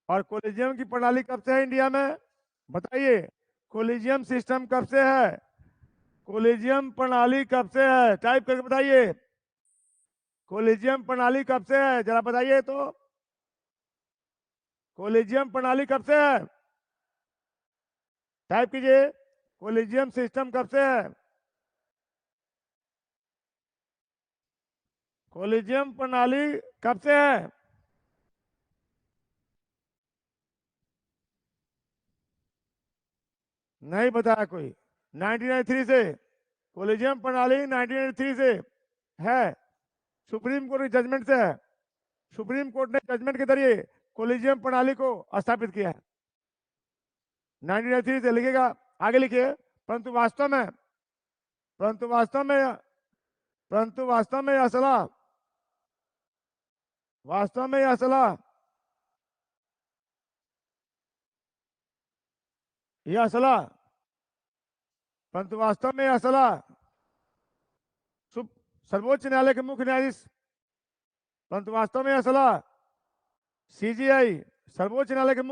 और कोलिजियम की प्रणाली कब से है इंडिया में? बताइए, कोलिजियम सिस्टम कब से है? कोलिजियम प्रणाली कब से है? टाइप करके बताइए, कोलिजियम प्रणाली कब से है? जरा बताइए तो, कोलिजियम प्रणाली कब से है? टाइप कीजिए, कोलिजियम सिस्टम कब से है? कोलिजियम प्रणाली कब से है? नहीं बताया कोई। 1993 से कोलिजियम प्रणाली 1993 से है। सुप्रीम कोर्ट के जजमेंट से है। सुप्रीम कोर्ट ने जजमेंट के जरिए कोलिजियम प्रणाली को स्थापित किया है। 1993 से लिखेगा, आगे लिखिए। परंतु वास्तव में यह सलाह सर्वोच्च न्यायालय के मुख्य न्यायाधीश, सीजीआई, सर्वोच्च न्यायालय के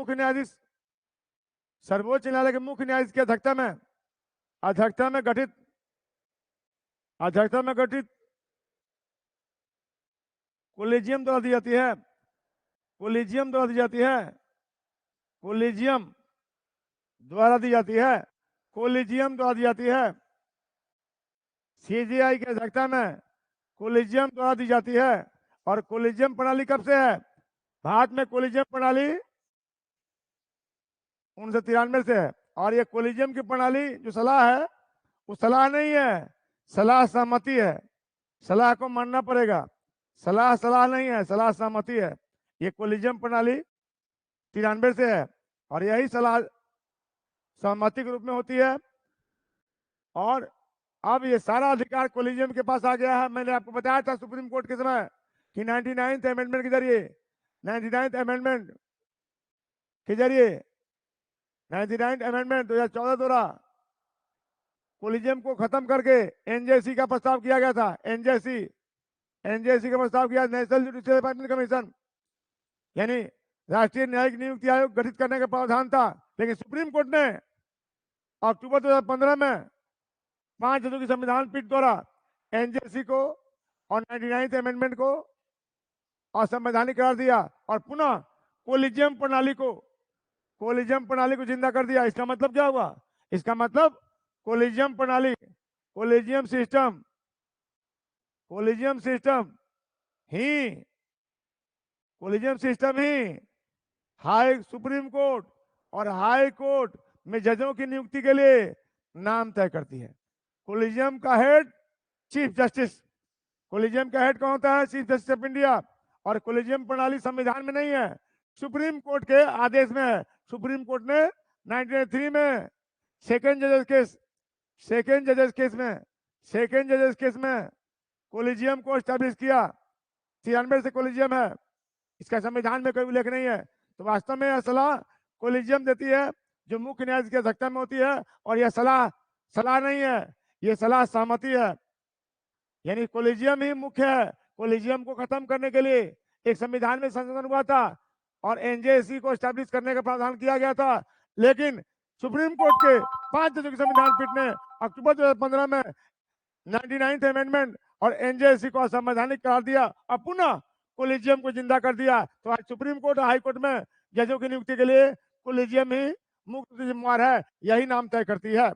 मुख्य न्यायाधीश की अध्यक्षता में गठित कोलिजियम द्वारा दी जाती है। कोलिजियम द्वारा दी जाती है। सीजीआई की अध्यक्षता में कोलिजियम द्वारा दी जाती है। और कोलिजियम प्रणाली कब से है? भारत में कोलिजियम प्रणाली 1993 से है। और ये कोलिजियम की प्रणाली जो सलाह है वो सलाह नहीं है, सलाह सहमति है। सलाह को मानना पड़ेगा। सलाह नहीं है, सलाह सहमति है। ये कोलिजियम प्रणाली 93 से है और यही सलाह सहमति के रूप में होती है। और अब ये सारा अधिकार कोलिजियम के पास आ गया है। मैंने आपको बताया था सुप्रीम कोर्ट के समय कि 99th अमेंडमेंट के जरिए 99th अमेंडमेंट 2014 द्वारा कोलिजियम को खत्म करके एनजेसी का प्रस्ताव किया गया था। एनजेसी एनजेसी का प्रस्ताव किया नेशनल जुडिशियल अपॉइंटमेंट कमीशन, यानी राष्ट्रीय न्यायिक नियुक्ति आयोग गठित करने का प्रावधान था, लेकिन सुप्रीम कोर्ट ने अक्टूबर 2015 में 5 जजों की संविधान पीठ द्वारा एनजेसी को और 99th अमेंडमेंट को असंवैधानिक करार दिया और पुनः कोलिजियम प्रणाली को जिंदा कर दिया। इसका मतलब क्या हुआ? इसका मतलब कोलिजियम प्रणाली, कोलिजियम सिस्टम ही सुप्रीम कोर्ट और हाई कोर्ट में जजों की नियुक्ति के लिए नाम तय करती है। कोलिजियम का हेड चीफ जस्टिस, कोलिजियम का हेड कौन होता है? Chief justice of India. और कोलिजियम प्रणाली संविधान में नहीं है, सुप्रीम कोर्ट के आदेश में है। सुप्रीम कोर्ट ने 1993 में सेकेंड जजेस केस में कोलिजियम को एस्टैब्लिश किया। 93 से कोलिजियम है, इसका संविधान में कोई उल्लेख नहीं है। तो वास्तव में यह सलाह कोलिजियम देती है जो मुख्य न्यायाधीश की अध्यक्षता में होती है, और यह सलाह नहीं है, यह सलाह सहमति है। यानी कोलिजियम ही मुख्य है। कोलिजियम को खत्म करने के लिए एक संविधान में संशोधन हुआ था और एनजेसी को एस्टैब्लिश करने का प्रावधान किया गया था, लेकिन सुप्रीम कोर्ट के 5 जजों की संविधान पीठ ने अक्टूबर 2015 में 99th अमेंडमेंट और एनजेसी को असंवैधानिक करार दिया और पुनः कोलिजियम को जिंदा कर दिया। तो आज सुप्रीम कोर्ट और हाई कोर्ट में जजों की नियुक्ति के लिए कोलिजियम ही मुख्य जिम्मेवार है, यही नाम तय करती है,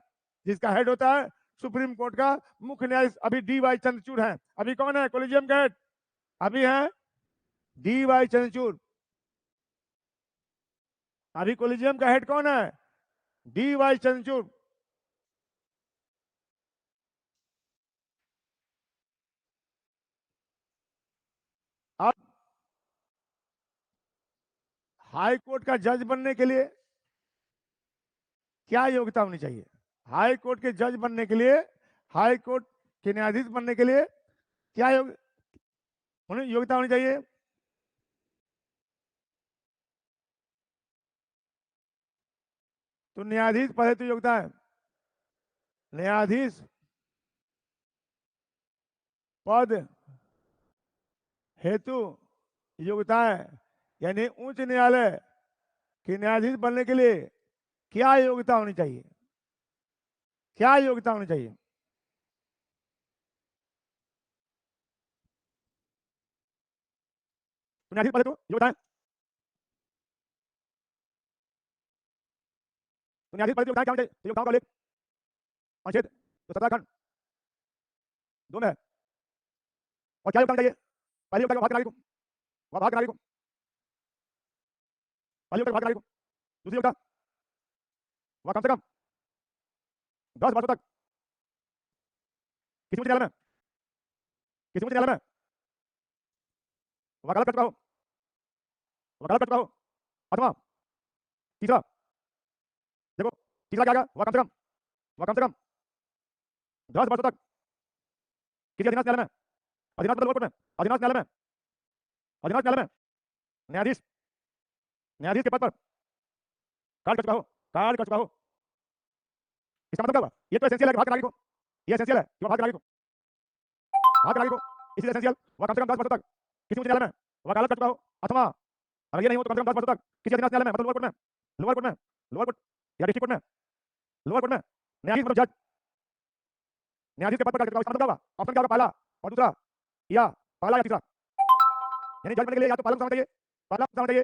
जिसका हेड होता है सुप्रीम कोर्ट का मुख्य न्यायाधीश। अभी डी.वाई. चंद्रचूड़ है। अभी कौन है कोलिजियम का हेड? अभी है डी.वाई. चंद्रचूड़। अभी कोलिजियम का हेड कौन है? डी.वाई. चंद्रचूड़। अब हाई कोर्ट का जज बनने के लिए क्या योग्यता होनी चाहिए? हाई कोर्ट के जज बनने के लिए, हाई कोर्ट के न्यायाधीश बनने के लिए क्या योग्यता होनी चाहिए? तो न्यायाधीश पहले तो योग्यता है, न्यायाधीश पद हेतु योग्यता है, यानी उच्च न्यायालय के न्यायाधीश बनने के लिए क्या योग्यता होनी चाहिए? क्या योग्यता होनी चाहिए? तो न्यायाधीश पद हेतु योग्यता है, तो न्यायाधीश पद योग्यता क्या होनी चाहिए? योग्यताओं का उल्लेख अनुच्छेद 17 खंड 2 में है। और क्या योग्यता होनी चाहिए? पहली योग्यता भाग को, वह भाग को, पहली योग्यता भाग को। दूसरी योग्यता वह कम से कम 10 वर्षों तक किसी उच्च न्यायालय में वकालत कर चुका हो, अथवा तीसरा, देखो तीसरा क्या, वह कम से कम 10 वर्षों तक किसी अधीनस्थ न्यायालय में, न्यायाधीश के पद पर कार्य कर चुका हो। इसका मतलब क्या हुआ? ये तो एसेंशियल है कि भाग को, ये एसेंशियल है कि भाग को, इसलिए एसेंशियल वह कम से कम 10 वर्षों तक किसी उच्च न्यायालय में वकालत कर चुका हो, अथवा अगर ये नहीं हो तो कम से कम 10 वर्षों तक किसी अधीनस्थ न्यायालय में, मतलब लोअर कोर्ट में या डिस्ट्रिक्ट कोर्ट में, लोअर कोर्ट में न्यायाधीश मतलब जज, न्यायाधीश के पद पर कार्य कर चुका हो। इसका मतलब क्या होगा? ऑप्शन क्या होगा? पहला और दूसरा, या पहला या तीसरा। यानी जज बनने के लिए या तो पहला चाहिए,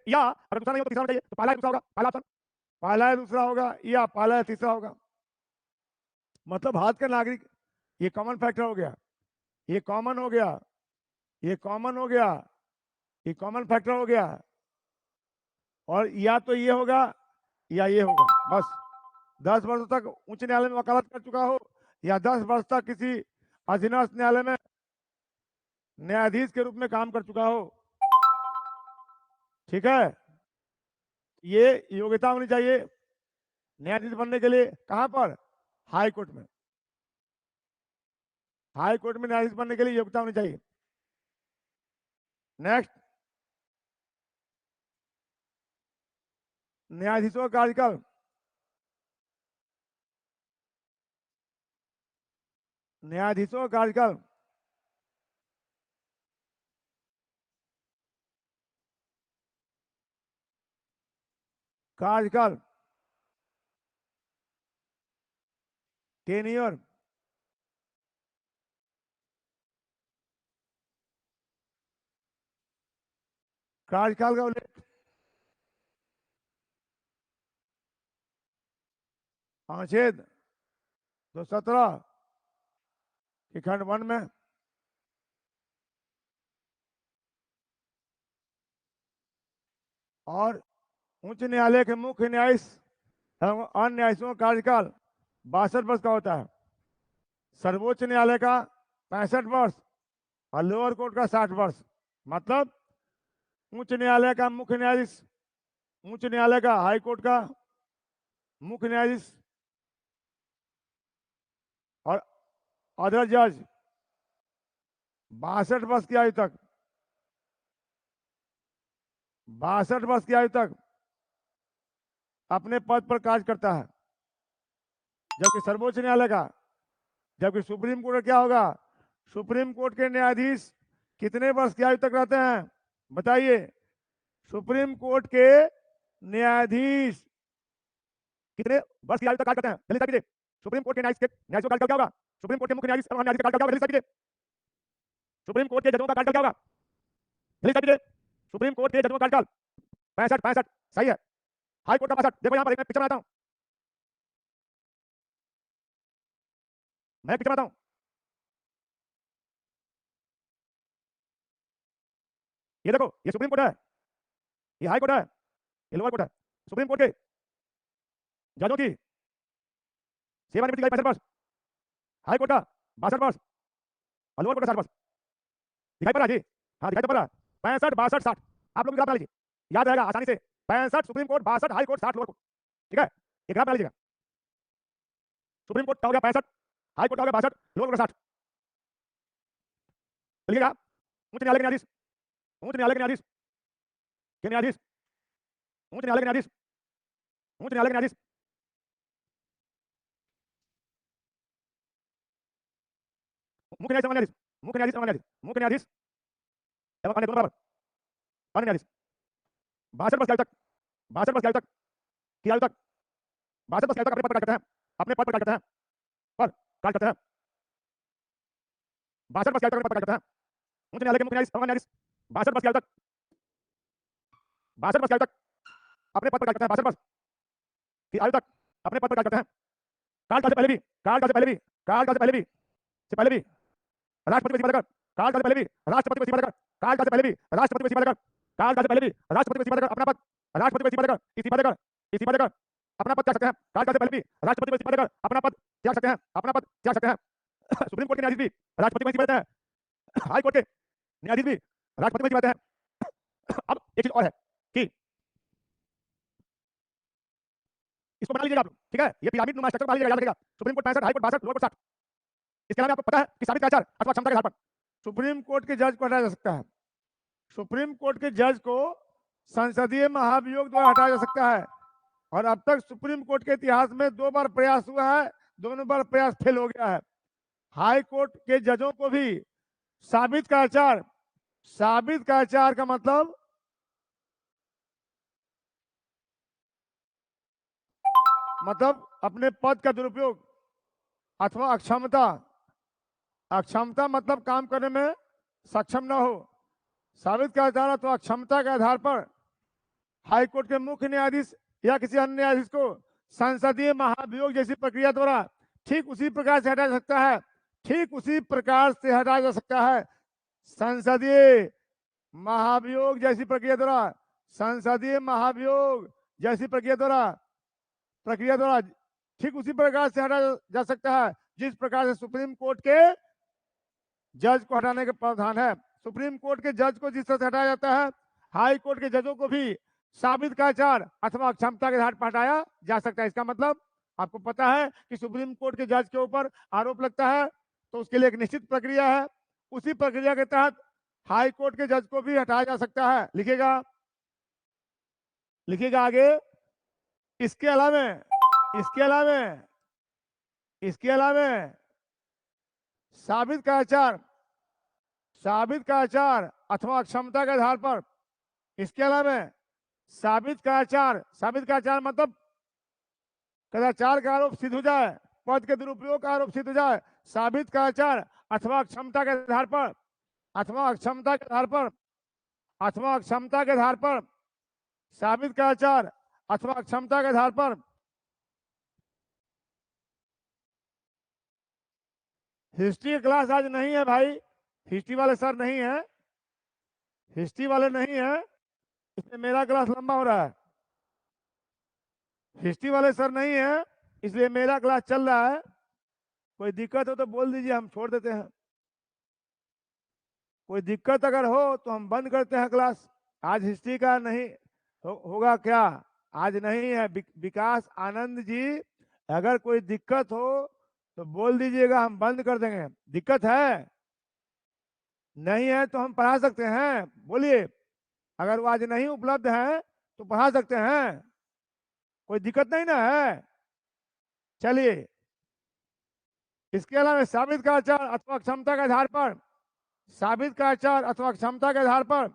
या अगर दूसरा नहीं हो तो तीसरा चाहिए। तो पहला या दूसरा होगा, पहला ऑप्शन पहला या दूसरा होगा, या पहला या तीसरा होगा। मतलब भारत का नागरिक, ये कॉमन फैक्टर हो गया, ये कॉमन हो गया, ये कॉमन फैक्टर हो गया। और या तो ये होगा या ये होगा, बस 10 वर्षों तक उच्च न्यायालय में वकालत कर चुका हो, या 10 वर्ष तक किसी अधीनस्थ न्यायालय में न्यायाधीश के रूप में काम कर चुका हो। ठीक है, ये योग्यता होनी चाहिए न्यायाधीश बनने के लिए। कहां पर? हाई कोर्ट में। हाई कोर्ट में न्यायाधीश बनने के लिए योग्यता होनी चाहिए। नेक्स्ट, न्यायाधीशों का कार्यकाल, न्यायाधीशों का कार्यकाल कार्यकाल, टेन्योर, कार्यकाल का उल्लेख अनुच्छेद 217 के खंड 1 में, और उच्च न्यायालय के मुख्य न्यायाधीश एवं अन्य न्यायाधीशों का कार्यकाल 62 वर्ष का होता है। सर्वोच्च न्यायालय का 65 वर्ष और लोअर कोर्ट का 60 वर्ष। मतलब उच्च न्यायालय का मुख्य न्यायाधीश, उच्च न्यायालय का हाई कोर्ट का मुख्य न्यायाधीश और अदर जज 62 वर्ष की आयु तक, 62 वर्ष की आयु तक अपने पद पर कार्य करता है। जबकि सर्वोच्च न्यायालय का, जबकि सुप्रीम कोर्ट क्या होगा, सुप्रीम कोर्ट के न्यायाधीश कितने वर्ष की आयु तक रहते हैं बताइए? सुप्रीम कोर्ट के न्यायाधीश कितने वर्ष की आयु तक कार्य करते हैं? जल्दी कीजिए। सुप्रीम कोर्ट के न्यायाधीशों का कार्यकाल क्या होगा? सुप्रीम कोर्ट के मुख्य न्यायाधीश और न्यायाधीश का कार्यकाल क्या होगा? जल्दी कीजिए। सुप्रीम कोर्ट के जजों का कार्यकाल क्या होगा? जल्दी कीजिए। सुप्रीम कोर्ट के जजों का कार्यकाल 65 सही है। हाई कोर्ट का 62। देखो यहाँ पर एक पिक्चर बनाता हूँ, मैं पिक्चर बनाता हूँ। ये देखो, ये सुप्रीम कोर्ट है, ये हाई कोर्ट है, ये लोअर कोर्ट है। सुप्रीम कोर्ट के जजों की सेवानिवृत्ति का 65 वर्ष, हाई कोर्ट का 62 वर्ष और लोअर कोर्ट का 60 वर्ष। दिखाई पड़ रहा है जी? हाँ दिखाई तो पड़ रहा है। 65, 62, 60 आप लोग ग्राफ बना लीजिए, याद रहेगा आसानी से। 65 supreme court, 62 high court, 60 lower court. ठीक है, ये ग्राफ बना लीजिएगा। सुप्रीम कोर्ट का हो गया 65, हाई कोर्ट का हो गया 62, लोअर कोर्ट का 60। चलिएगा, उच्च न्यायालय के न्यायाधीश, उच्च न्यायालय के न्यायाधीश के न्यायाधीश, उच्च न्यायालय के न्यायाधीश, उच्च न्यायालय के न्यायाधीश, मुख्य न्यायाधीश, न्यायाधीश, मुख्य न्यायाधीश, न्यायाधीश, मुख्य न्यायाधीश एवं अन्य दोनों बराबर, अन्य न्यायाधीश 62 वर्ष की आयु तक, 62 वर्ष की आयु तक की आयु तक, 62 वर्ष की आयु तक अपने पद पर कार्य करते हैं, अपने पद पर कार्य करते हैं, पर कार्य करते हैं। 62 वर्ष की आयु तक अपने पद पर कार्य करते हैं। उच्च न्यायालय के मुख्य न्यायाधीश एवं न्यायाधीश 62 वर्ष की आयु तक, 62 वर्ष की आयु तक अपने पद पर कार्य करते हैं। 62 वर्ष की आयु तक अपने पद पर कार्य करते हैं। कार्यकाल से पहले भी, कार्यकाल से पहले भी, कार्यकाल से पहले भी, राष्ट्रपति को इस्तीफा देकर, कार्यकाल से पहले भी राष्ट्रपति को इस्तीफा देकर, कार्यकाल से पहले भी राष्ट्रपति को इस्तीफा देकर, कार्यकाल से पहले भी राष्ट्रपति को इस्तीफा देकर अपना पद, राष्ट्रपति को इस्तीफा देकर, इस्तीफा देकर, इस्तीफा देकर अपना पद त्याग सकते हैं। कार्यकाल से पहले भी राष्ट्रपति को इस्तीफा देकर अपना पद त्याग सकते हैं, अपना पद त्याग सकते हैं। सुप्रीम कोर्ट के न्यायाधीश भी राष्ट्रपति को इस्तीफा देते हैं, हाई कोर्ट के न्यायाधीश भी राष्ट्रपति को इस्तीफा देते हैं। अब एक चीज और है कि इसको बना लीजिएगा आप लोग, ठीक है? ये पिरामिड नुमा स्ट्रक्चर बना लीजिएगा, याद रखिएगा। Supreme court 65, high court 62, lower court 60। इसके अलावा आपको पता है कि साबित आचार अथवा क्षमता के आधार पर सुप्रीम कोर्ट के जज को हटाया जा सकता है। सुप्रीम कोर्ट के जज को संसदीय महाभियोग द्वारा हटाया जा सकता है, और अब तक सुप्रीम कोर्ट के इतिहास में 2 बार प्रयास हुआ है, दोनों बार प्रयास फेल हो गया है। हाई कोर्ट के जजों को भी साबित का आचार, साबित का आचार का मतलब अपने पद का दुरुपयोग अथवा अक्षमता, अक्षमता मतलब काम करने में सक्षम न हो, साबित का आधार अथवा अक्षमता के आधार पर हाईकोर्ट के मुख्य न्यायाधीश या किसी अन्य न्यायाधीश को संसदीय महाभियोग जैसी प्रक्रिया द्वारा ठीक उसी प्रकार से हटाया जा सकता है, ठीक उसी प्रकार से हटाया जा सकता है। संसदीय महाभियोग जैसी प्रक्रिया द्वारा, संसदीय महाभियोग जैसी प्रक्रिया द्वारा ठीक उसी प्रकार से हटाया जा सकता है जिस प्रकार से सुप्रीम कोर्ट के जज को हटाने का प्रावधान है। सुप्रीम कोर्ट के जज को जिस तरह से हटाया जाता है, हाई कोर्ट के जजों को भी साबित का आचार अथवा क्षमता के आधार पर हटाया जा सकता है। इसका मतलब आपको पता है कि सुप्रीम कोर्ट के जज के ऊपर आरोप लगता है तो उसके लिए एक निश्चित प्रक्रिया है, उसी प्रक्रिया के तहत हाई कोर्ट के जज को भी हटाया जा सकता है। लिखिएगा, लिखिएगा आगे। इसके अलावा साबित का आचार अथवा क्षमता के आधार पर, इसके अलावा साबित का आचार मतलब कदाचार का आरोप सिद्ध हो जाए, पद के दुरुपयोग का आरोप सिद्ध हो जाए, साबित का आचार अथवा क्षमता के आधार पर, अथवा क्षमता के आधार पर, अथवा क्षमता के आधार पर, साबित का आचार अथवा क्षमता के आधार पर। हिस्ट्री क्लास आज नहीं है भाई, हिस्ट्री वाले सर नहीं है, हिस्ट्री वाले नहीं है, इसलिए मेरा क्लास लंबा हो रहा है। हिस्ट्री वाले सर नहीं है इसलिए मेरा क्लास चल रहा है। कोई दिक्कत हो तो बोल दीजिए, हम छोड़ देते हैं। कोई दिक्कत अगर हो तो हम बंद करते हैं क्लास। आज हिस्ट्री का नहीं होगा क्या? आज नहीं है। विकास आनंद जी, अगर कोई दिक्कत हो तो बोल दीजिएगा, हम बंद कर देंगे। दिक्कत है? नहीं है तो हम पढ़ा सकते हैं, बोलिए। अगर वो आज नहीं उपलब्ध है तो पढ़ा सकते हैं, कोई दिक्कत नहीं ना है। चलिए, इसके अलावा साबित का आचार अथवा क्षमता के आधार पर, साबित का आचार अथवा क्षमता के आधार पर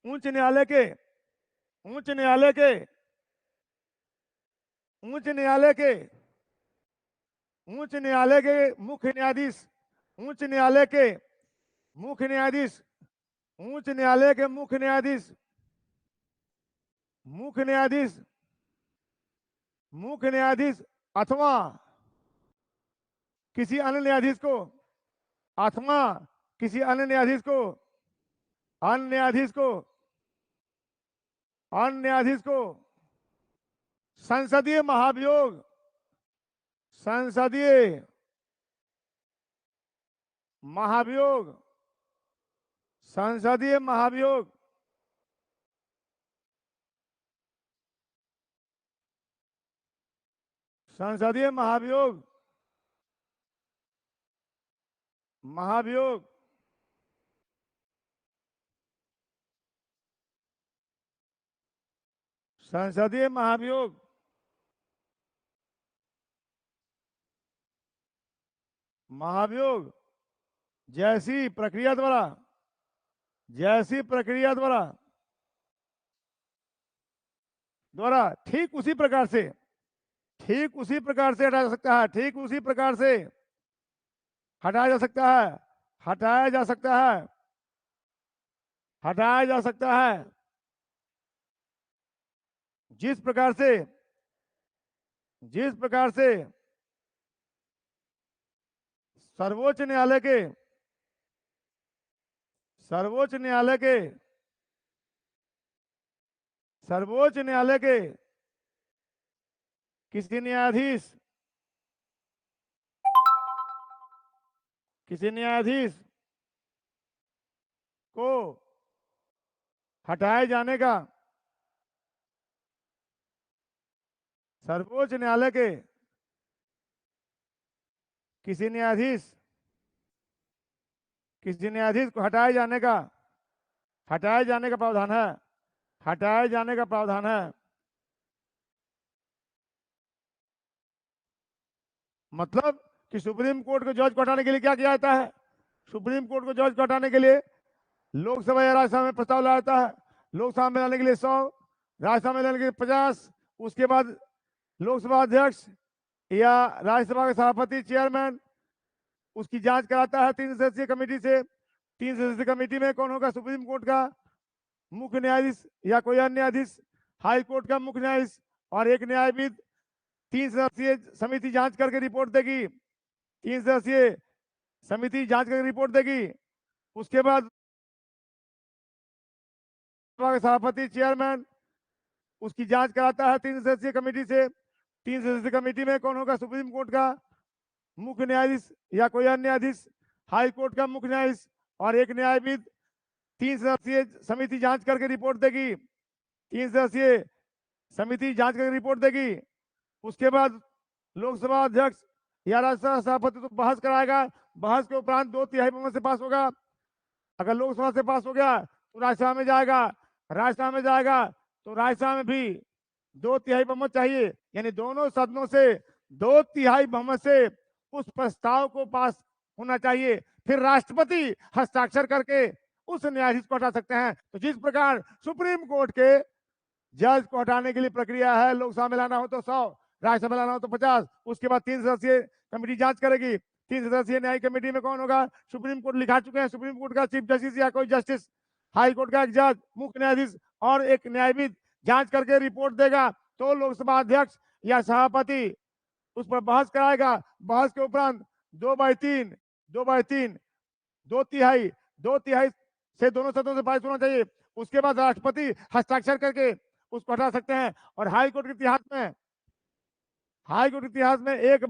उच्च न्यायालय के उच्च न्यायालय के उच्च न्यायालय के उच्च न्यायालय के मुख्य न्यायाधीश, उच्च न्यायालय के मुख्य न्यायाधीश, उच्च न्यायालय के मुख्य न्यायाधीश, मुख्य न्यायाधीश, मुख्य न्यायाधीश अथवा किसी अन्य न्यायाधीश को, अथवा किसी अन्य न्यायाधीश को, अन्य न्यायाधीश को, अन्य न्यायाधीश को संसदीय महाभियोग, संसदीय महाभियोग, संसदीय महाभियोग, संसदीय महाभियोग, महाभियोग, संसदीय महाभियोग, महाभियोग जैसी प्रक्रिया द्वारा, जैसी प्रक्रिया द्वारा द्वारा ठीक उसी प्रकार से, ठीक उसी प्रकार से हटाया जा सकता है, ठीक उसी प्रकार से हटाया जा सकता है, हटाया जा सकता है, हटाया जा सकता है, जिस प्रकार से, जिस प्रकार से सर्वोच्च न्यायालय के, सर्वोच्च न्यायालय के, सर्वोच्च न्यायालय के किसी न्यायाधीश, किसी न्यायाधीश को हटाए जाने का, सर्वोच्च न्यायालय के किसी न्यायाधीश, किसी न्यायाधीश को हटाए जाने का, हटाए जाने का प्रावधान है, हटाए जाने का प्रावधान है। मतलब कि सुप्रीम कोर्ट को जज को हटाने के लिए क्या किया जाता है? सुप्रीम कोर्ट को जज को हटाने के लिए लोकसभा या राज्यसभा में प्रस्ताव लाया जाता है। लोकसभा में लाने के लिए 100, राज्यसभा में लाने के लिए 50, उसके बाद लोकसभा अध्यक्ष या राज्यसभा के सभापति, चेयरमैन, उसकी जांच कराता है 3 सदस्यीय कमेटी से। 3 सदस्यीय कमेटी में कौन होगा? सुप्रीम कोर्ट का मुख्य न्यायाधीश या कोई अन्य न्यायाधीश, हाई कोर्ट का मुख्य न्यायाधीश और एक न्यायविद। 3 सदस्यीय समिति जांच करके रिपोर्ट देगी, 3 सदस्यीय समिति जांच करके रिपोर्ट देगी। उसके बाद सभापति, चेयरमैन, उसकी जांच कराता है 3 सदस्यीय कमेटी से। 3 सदस्यीय कमेटी में कौन होगा? सुप्रीम कोर्ट का मुख्य न्यायाधीश या कोई अन्य न्यायाधीश, हाई कोर्ट का मुख्य न्यायाधीश और एक न्यायविद। 3 सदस्यीय समिति जांच करके रिपोर्ट देगी, 3 सदस्यीय समिति जांच करके रिपोर्ट देगी। उसके बाद लोकसभा अध्यक्ष या राज्यसभा सभापति तो बहस कराएगा, बहस के उपरांत 2/3 बहुमत से पास होगा। अगर लोकसभा से पास हो गया तो राज्यसभा में जाएगा, राज्यसभा में जाएगा तो राज्यसभा में भी 2/3 बहुमत चाहिए, यानी दोनों सदनों से 2/3 बहुमत से उस प्रस्ताव को पास होना चाहिए। फिर राष्ट्रपति हस्ताक्षर करके उस न्यायाधीश को हटा सकते हैं। तो जिस प्रकार सुप्रीम कोर्ट के जज को हटाने के लिए प्रक्रिया है, लोकसभा में लाना हो तो 100, राज्यसभा में लाना हो तो 50, उसके बाद 3 सदस्यीय कमेटी जांच करेगी। 3 सदस्यीय न्यायिक कमेटी में कौन होगा? सुप्रीम कोर्ट लिखा चुके हैं, सुप्रीम कोर्ट का चीफ जस्टिस या कोई जस्टिस, हाई कोर्ट का एक जज, मुख्य न्यायाधीश और एक न्यायविद जांच करके रिपोर्ट देगा। तो लोकसभा अध्यक्ष या सभापति उस पर बहस कराएगा। बहस के उपरांत 2/3, 2/3 से दोनों सदनों से पारित होना चाहिए। उसके बाद राष्ट्रपति हस्ताक्षर करके उसको हटा सकते हैं। और हाईकोर्ट के इतिहास में एक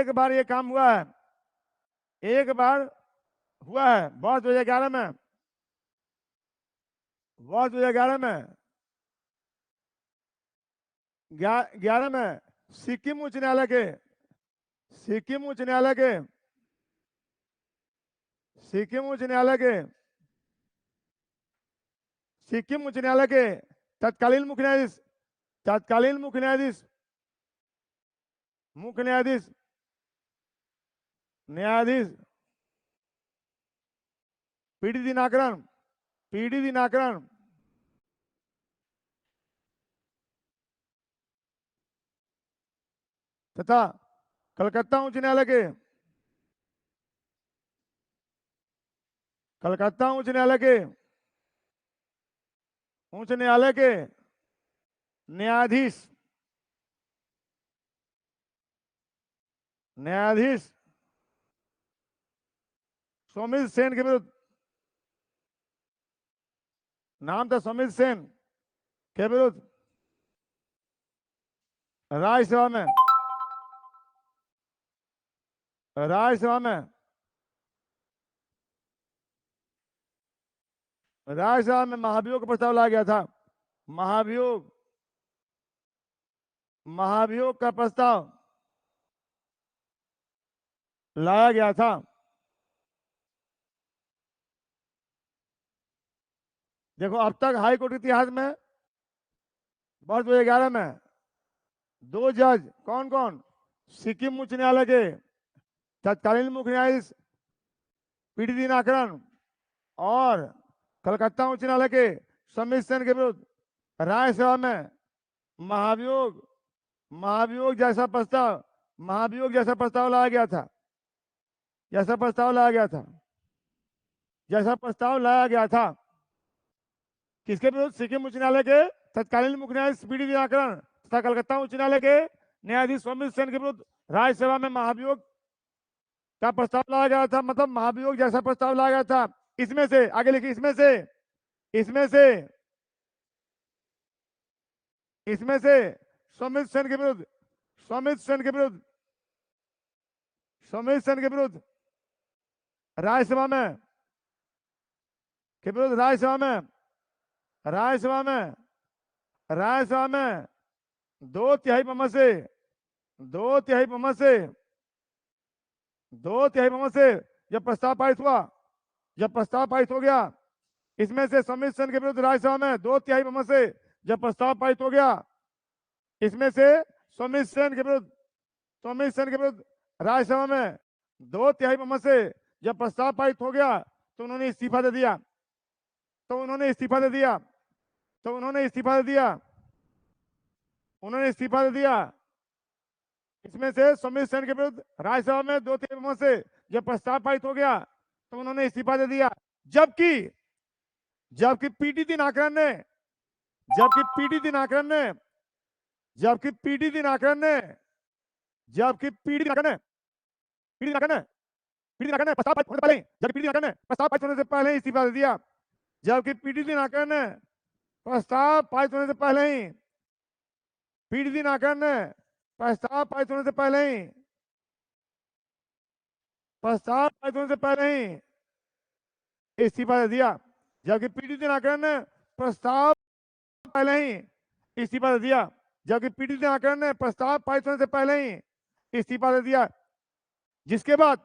बार ये काम हुआ है, एक बार हुआ है वर्ष 2011 में। वर्ष 2011 में 11 में सिक्किम उच्च न्यायालय के तत्कालीन मुख्य न्यायाधीश पीडी दिनाकरन तथा कलकत्ता उच्च न्यायालय के न्यायाधीश सौमित्र सेन के विरुद्ध, नाम था सौमित्र सेन के विरुद्ध राज्यसभा में महाभियोग का प्रस्ताव लाया गया था। महाभियोग का प्रस्ताव लाया गया था। देखो अब तक हाई कोर्ट के इतिहास में वर्ष 2011 में 2 जज कौन? सिक्किम उच्च न्यायालय के तत्कालीन मुख्य न्यायाधीश पीडी दिनाकरन और कलकत्ता उच्च न्यायालय के सौमित्र सेन के विरुद्ध राज्यसभा में महाभियोग जैसा प्रस्ताव लाया गया था। किसके विरुद्ध? सिक्किम उच्च न्यायालय के तत्कालीन मुख्य न्यायाधीश पीडी दिनाकरन तथा कलकत्ता उच्च न्यायालय के न्यायाधीश सौमित्र सेन के विरुद्ध राज्यसभा में महाभियोग का प्रस्ताव लाया गया था। मतलब महाभियोग जैसा प्रस्ताव लाया गया था। इसमें से आगे लिखिए, इसमें से सौमित्र सेन के विरुद्ध राज्यसभा में 2/3 बहुमत से जब प्रस्ताव पारित हो गया, इसमें से सौमित्र सेन के विरुद्ध राज्यसभा में 2/3 बहुमत से जब प्रस्ताव पारित हो गया, इसमें से सौमित्र सेन के विरुद्ध राज्यसभा में 2/3 बहुमत से जब प्रस्ताव पारित हो गया, तो उन्होंने इस्तीफा दे दिया। इसमें से सौमित्र सेन के विरुद्ध राज्यसभा में 2/3 बहुमत से जब प्रस्ताव पारित हो गया, तो उन्होंने इस्तीफा दे दिया। जबकि पीडी दिनाकरन ने प्रस्ताव पारित होने से पहले ही इस्तीफा दे दिया। जबकि पीडी दिनाकरन ने प्रस्ताव पारित होने से पहले ही इस्तीफा दे दिया। जबकि पीडी दिनाकरन ने प्रस्ताव पहले ही इस्तीफा दे दिया। जबकि पीडी दिनाकरन ने प्रस्ताव पारित होने से पहले ही इस्तीफा दे दिया। जिसके बाद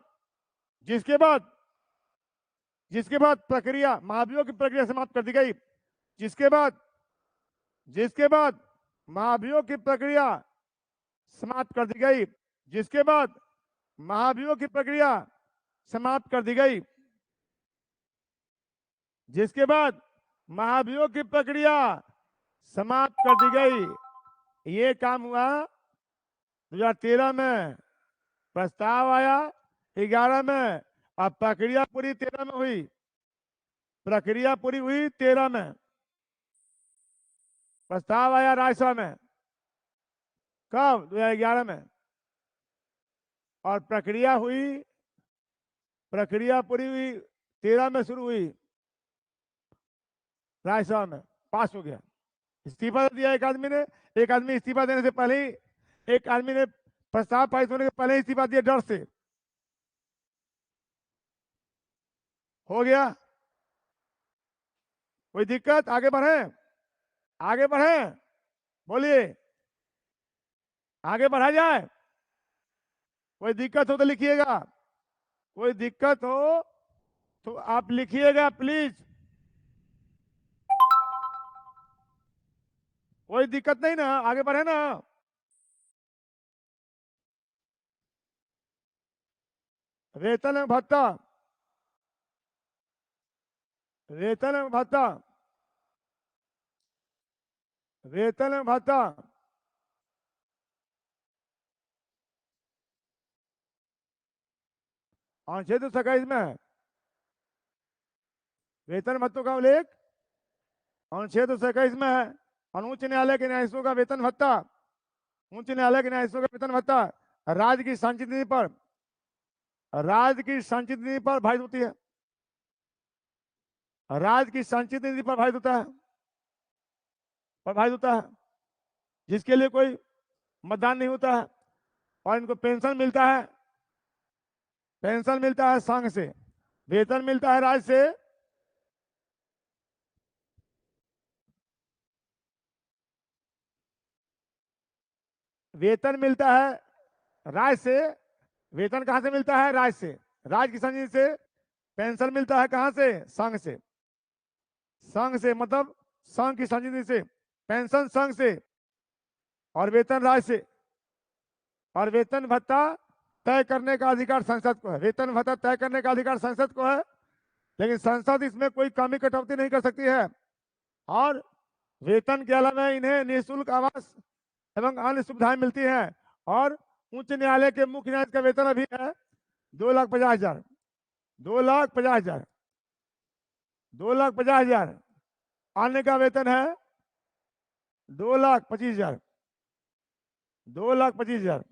प्रक्रिया, महाभियोग की प्रक्रिया समाप्त कर दी गई। जिसके बाद महाभियोग की प्रक्रिया समाप्त कर दी गई। जिसके बाद महाभियोग की प्रक्रिया समाप्त कर दी गई। जिसके बाद महाभियोग की प्रक्रिया समाप्त कर दी गई। ये काम हुआ 2013 में, प्रस्ताव आया 11 में, अब प्रक्रिया पूरी 13 में हुई। प्रक्रिया पूरी हुई 13 में, प्रस्ताव आया राज्यसभा में कब? 2011 में। और प्रक्रिया हुई, प्रक्रिया पूरी हुई 13 में शुरू हुई, राज्यसभा में पास हो गया। इस्तीफा दिया एक आदमी ने, एक आदमी इस्तीफा देने से पहले ही, एक आदमी ने प्रस्ताव पास होने के पहले ही इस्तीफा दिया डर से। हो गया। कोई दिक्कत? आगे बढ़े, आगे बढ़े, बोलिए, आगे बढ़ा जाए। कोई दिक्कत हो तो लिखिएगा, कोई दिक्कत हो तो आप लिखिएगा प्लीज। कोई दिक्कत नहीं ना? आगे बढ़े ना। वेतन एवं भत्ता, वेतन एवं भत्ता, वेतन एवं भत्ता। अनुच्छेद 221 में है वेतन भत्तों का उल्लेख, अनुच्छेद 221 में है। उच्च न्यायालय के न्यायाधीशों का वेतन भत्ता, उच्च न्यायालय के न्यायाधीशों का वेतन भत्ता राज्य की संचित निधि पर, राज्य की संचित निधि पर भारित होती है। राज्य की संचित निधि पर भारित होता है, प्रभावित होता है, जिसके लिए कोई मतदान नहीं होता है। और इनको पेंशन मिलता है, पेंशन मिलता है संघ से, वेतन मिलता है राज्य से, वेतन मिलता है राज्य से। वेतन कहां से मिलता है? राज्य से, राज्य की संचित से। पेंशन मिलता है कहां से? संघ से, संघ से मतलब संघ की संचित से। पेंशन संघ से और वेतन राज्य से। और वेतन भत्ता तय करने का अधिकार संसद को है। वेतन भत्ता तय करने का अधिकार संसद को है, लेकिन संसद इसमें कोई कमी कटौती नहीं कर सकती है। और वेतन के अलावा इन्हें निःशुल्क आवास एवं अन्य सुविधाएं मिलती हैं। और उच्च न्यायालय के मुख्य न्यायाधीश का वेतन अभी है 2,50,000, 2,50,000, 2,50,000। अन्य का वेतन है 2,25,000, 2,25,000।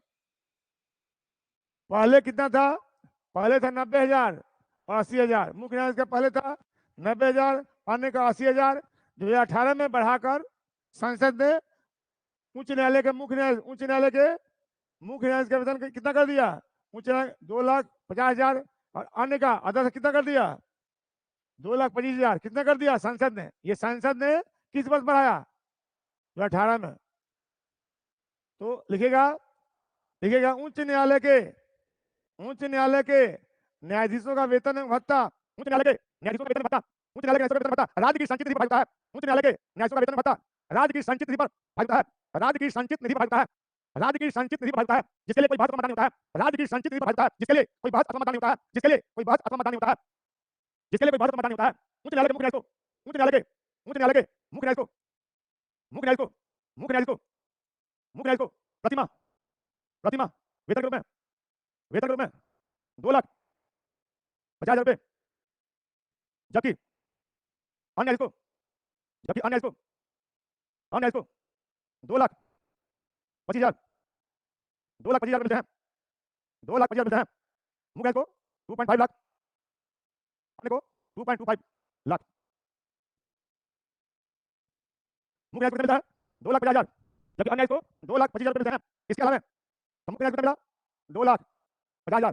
पहले कितना था? पहले था 90,000 और 80,000। मुख्य न्यायाधीश का पहले था 90,000, अन्य का 80,000। 2018 में बढ़ाकर संसद ने उच्च न्यायालय के मुख्य न्यायाधीश, उच्च न्यायालय के मुख्य न्यायाधीश का वेतन कितना कर दिया? उच्च न्यायालय 2,50,000 और अन्य का अदर कितना कर दिया? 2,25,000। कितना कर दिया संसद ने? ये संसद ने किस वर्ष बढ़ाया? 2018 में। तो लिखेगा, लिखेगा उच्च न्यायालय के, उच्च न्यायालय के न्यायाधीशों का वेतन एवं भत्ता, उच्च न्यायालय के न्यायाधीशों का वेतन भत्ता, उच्च न्यायालय के न्यायाधीशों का वेतन भत्ता राज्य की संचित निधि पर भागता है। उच्च न्यायालय के न्यायाधीशों का वेतन भत्ता राज्य की संचित निधि पर भागता है, राज्य की संचित निधि पर भागता है, राज्य की संचित निधि पर भागता है, जिसके लिए कोई बहस अथवा मतदान नहीं होता है। राज्य की संचित निधि पर भागता है, जिसके लिए कोई बहस अथवा मतदान नहीं होता है, जिसके लिए कोई बहस अथवा मतदान नहीं होता है, जिसके लिए कोई बहस अथवा मतदान नहीं होता है। उच्च न्यायालय के मुख्य न्यायाधीश को, उच्च न्यायालय के, उच्च न्यायालय के मुख्य न्यायाधीश को, मुख्य न्यायाधीश को, मुख्य न्यायाधीश को, मुख्य न्यायाधीश को प्रतिमा, प्रतिमा वेतन के रूप में, वेतन के रूप में 2,50,000 रुपए। जबकि अन्य न्यायाधीश को, जबकि अन्य न्यायाधीश को, अन्य न्यायाधीश को 2,25,000, 2,25,000 मिलते हैं, 2,25,000 मिलते हैं। मुख्य न्यायाधीश को 2.5 लाख, अन्य को 2.25 लाख। मुख्य न्यायाधीश को मिलता है 2,50,000, जबकि अन्य को 2,25,000 रुपए मिलते हैं। इसके अलावा मुख्य न्यायाधीश को मिला 2,50,000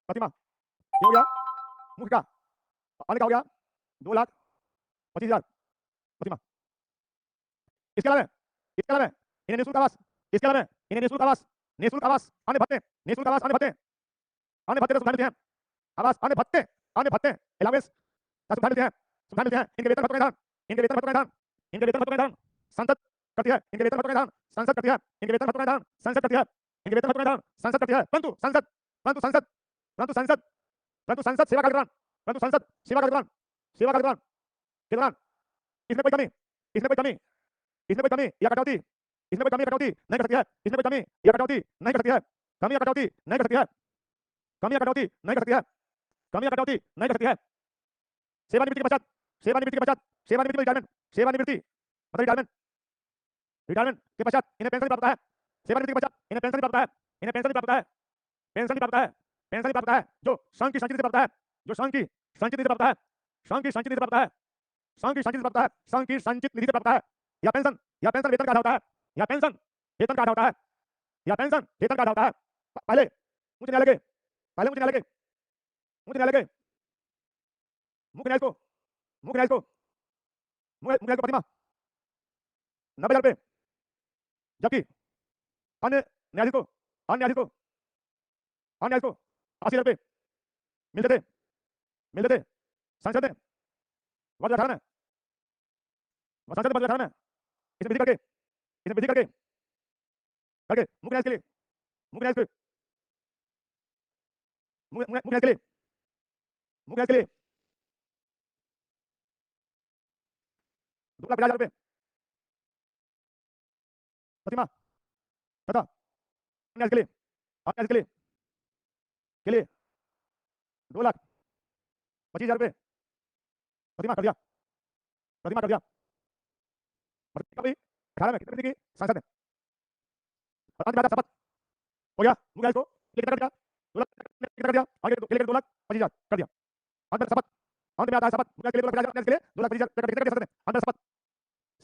प्रतिमा। ये हो गया मुख्य का। अन्य का हो गया 2,25,000 प्रतिमा। इसके अलावा, इसके अलावा इन्हें निःशुल्क आवास, इसके अलावा इन्हें निःशुल्क आवास, निःशुल्क आवास, अन्य भत्ते, निःशुल्क आवास, अन्य भत्ते, अन्य भत्ते सुविधा मिलते हैं। आवास, अन्य भत्ते, अन्य भत्ते अलावेंस सुविधा मिलते हैं, सुविधा मिलते हैं। इनके वेतन भत्तों का निर्धारण, इनके वेतन भत्तों का निर्धारण, इनके वेतन भत्तों का निर्धारण संसद करती है। इनके वेतन भत्तों का निर्धारण संसद करती है। इनके वेतन भत्तों का निर्धारण संसद करती है। इनके वेतन भत्तों का निर्धारण संसद करती है। परंतु संसद परंतु संसद परंतु संसद परंतु संसद सेवा काल के दौरान परंतु संसद सेवा काल के दौरान सेवा काल के दौरान इसमें कोई कमी इसमें कोई कमी इसमें कोई कमी या कटौती इसमें कोई कमी या कटौती नहीं कर सकती है इसमें कोई कमी या कटौती नहीं कर सकती है कमी या कटौती नहीं कर सकती है कमी या कटौती नहीं कर सकती है कमी या कटौती नहीं कर सकती है सेवानिवृत्ति के पश्चात सेवानिवृत्ति के पश्चात सेवानिवृत्ति रिटायरमेंट सेवानिवृत्ति मतलब रिटायरमेंट रिटायरमेंट के पश्चात इन्हें पेंशन प्राप्त है सेवानिवृत्ति के पश्चात इन्हें पेंशन प्राप्त है इन्हें पेंशन प्राप्त है पेंशन प्राप्त है पेंशन प्राप्त है जो संघ की संचित प्राप्त है जो संघ की संचित प्राप्त है संघ की संचित प्राप्त है संघ की संचित प्राप्त है संघ की संचित निधि प्राप्त है या पेंशन वेतन का आधा होता है या पेंशन वेतन का आधा होता है या पेंशन वेतन का आधा होता है पहले उच्च न्यायालय के पहले उच्च न्यायालय के उच्च न्यायालय के मुख्य न्यायाधीश को मुख्य न्यायाधीश को मुख्य न्यायाधीश को प्रतिमा 90,000 रुपये जबकि अन्य न्यायाधीश को अन्य न्यायाधीश को अन्य न्यायाधीश को 80,000 रुपये मिलते थे संसद ने वर्ष 2018 में संसद वर्ष 2018 में इसमें विधि करके करके मुख्य न्यायाधीश के लिए मुख्य न्यायाधीश के मुख्य न्यायाधीश के लिए मुख्य न्यायाधीश के लिए 2,50,000 रुपये प्रतिमा तथा न्यायाधीश के लिए न्यायाधीश के लिए 2,25,000 रुपये प्रतिमा कर दिया प्रतिमा कर दिया कभी 18 में कितने की संसद ने अंत में शपथ हो गया मुख्य को लिखित कर दिया 2 लाख कर दिया आगे के लिए 2,25,000 कर दिया अंत में शपथ अंत में आता है शपथ मुख्य के लिए 2,50,000 के लिए 2,25,000 कर दिया संसद ने अंत में शपथ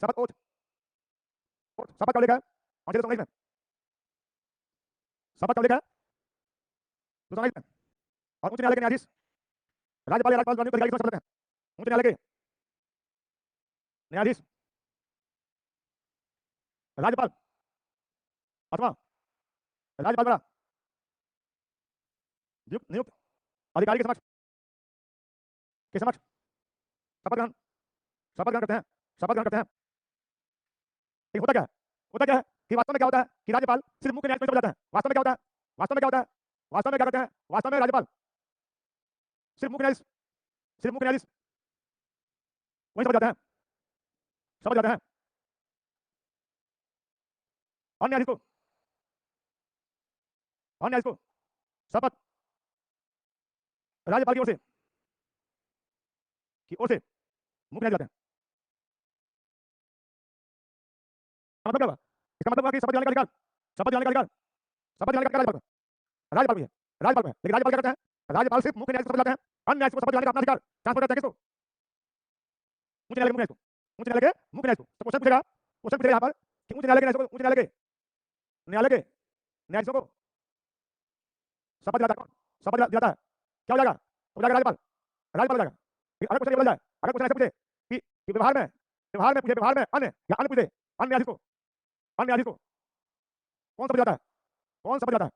शपथ ओथ शपथ कब लेगा 1919 में शपथ कब लेगा 2019 में और उच्च न्यायालय के न्यायाधीश राज्यपाल या राज्यपाल नियुक्त अधिकारी को शपथ लेते हैं उच्च न्यायालय के न्यायाधीश राज्यपाल अथवा राज्यपाल द्वारा नियुक्त अधिकारी के समक्ष शपथ ग्रहण करते हैं होता क्या है कि वास्तव में क्या होता है कि राज्यपाल सिर्फ मुख्य न्यायाधीश को जाता है वास्तव में क्या होता है वास्तव में क्या करते हैं वास्तव में राज्यपाल सिर्फ मुख्य न्यायाधीश वही समझ जाते हैं अन्य न्यायाधीश को शपथ राज्यपाल की ओर से मुख्य न्यायाधीश जाते हैं मतलब क्या हुआ इसका मतलब हुआ कि शपथ दिलाने का अधिकार राज्यपाल को है लेकिन राज्यपाल क्या करते हैं राज्यपाल सिर्फ मुख्य न्यायाधीश को शपथ दिलाते हैं अन्य न्यायाधीश को शपथ दिलाने का अपना अधिकार ट्रांसफर करते हैं किसको उच्च न्यायालय के मुख्य न्यायाधीश को क्वेश्चन पूछेगा यहाँ पर कि उच्च न्यायालय के न्यायाधीशों को शपथ दिलाता है क्या हो जाएगा राज्यपाल हो जाएगा अगर क्वेश्चन ये बोला जाए अगर क्वेश्चन ऐसे पूछे कि व्यवहार में अन्य पूछे अन्य न्यायाधीश को कौन शपथ दिलाता है